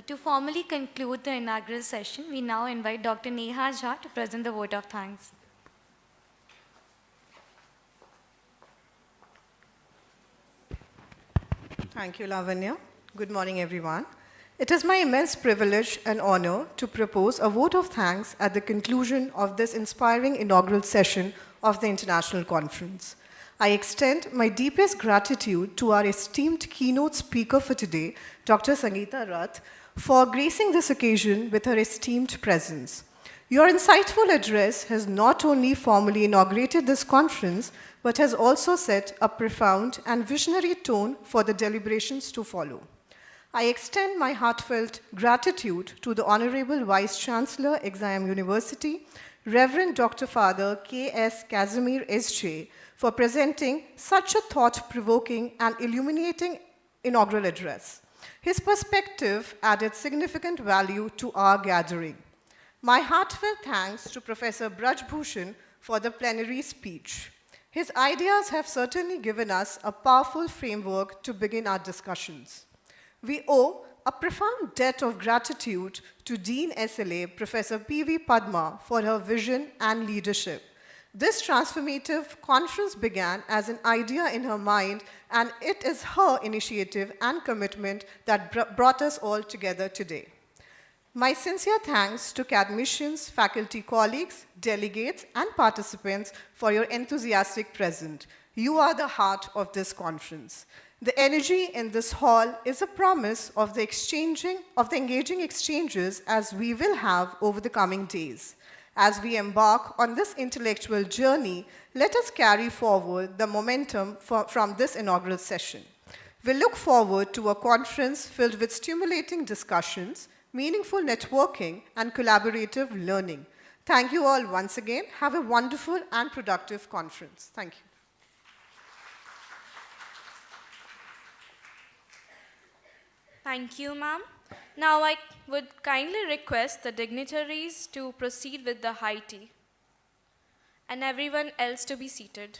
To formally conclude the inaugural session, we now invite Dr. Neha Jha to present the vote of thanks. Thank you, Lavanya. Good morning, everyone. It is my immense privilege and honor to propose a vote of thanks at the conclusion of this inspiring inaugural session of the International Conference. I extend my deepest gratitude to our esteemed keynote speaker for today, Dr. Sangeeta Rath, for gracing this occasion with her esteemed presence. Your insightful address has not only formally inaugurated this conference, but has also set a profound and visionary tone for the deliberations to follow. I extend my heartfelt gratitude to the Honorable Vice Chancellor, Exim University, Reverend Dr. Father K.S. Casimir S.J., for presenting such a thought-provoking and illuminating inaugural address. His perspective added significant value to our gathering. My heartfelt thanks to Professor Braj Bhushan for the plenary speech. His ideas have certainly given us a powerful framework to begin our discussions. We owe a profound debt of gratitude to Dean SLA, Professor P.V. Padma, for her vision and leadership. This transformative conference began as an idea in her mind, and it is her initiative and commitment that brought us all together today. My sincere thanks to academicians, faculty colleagues, delegates, and participants for your enthusiastic presence. You are the heart of this conference. The energy in this hall is a promise of the engaging exchanges as we will have over the coming days. As we embark on this intellectual journey, let us carry forward the momentum from this inaugural session. We look forward to a conference filled with stimulating discussions, meaningful networking, and collaborative learning. Thank you all once again. Have a wonderful and productive conference. Thank you. Thank you, ma'am. Now I would kindly request the dignitaries to proceed with the high tea and everyone else to be seated.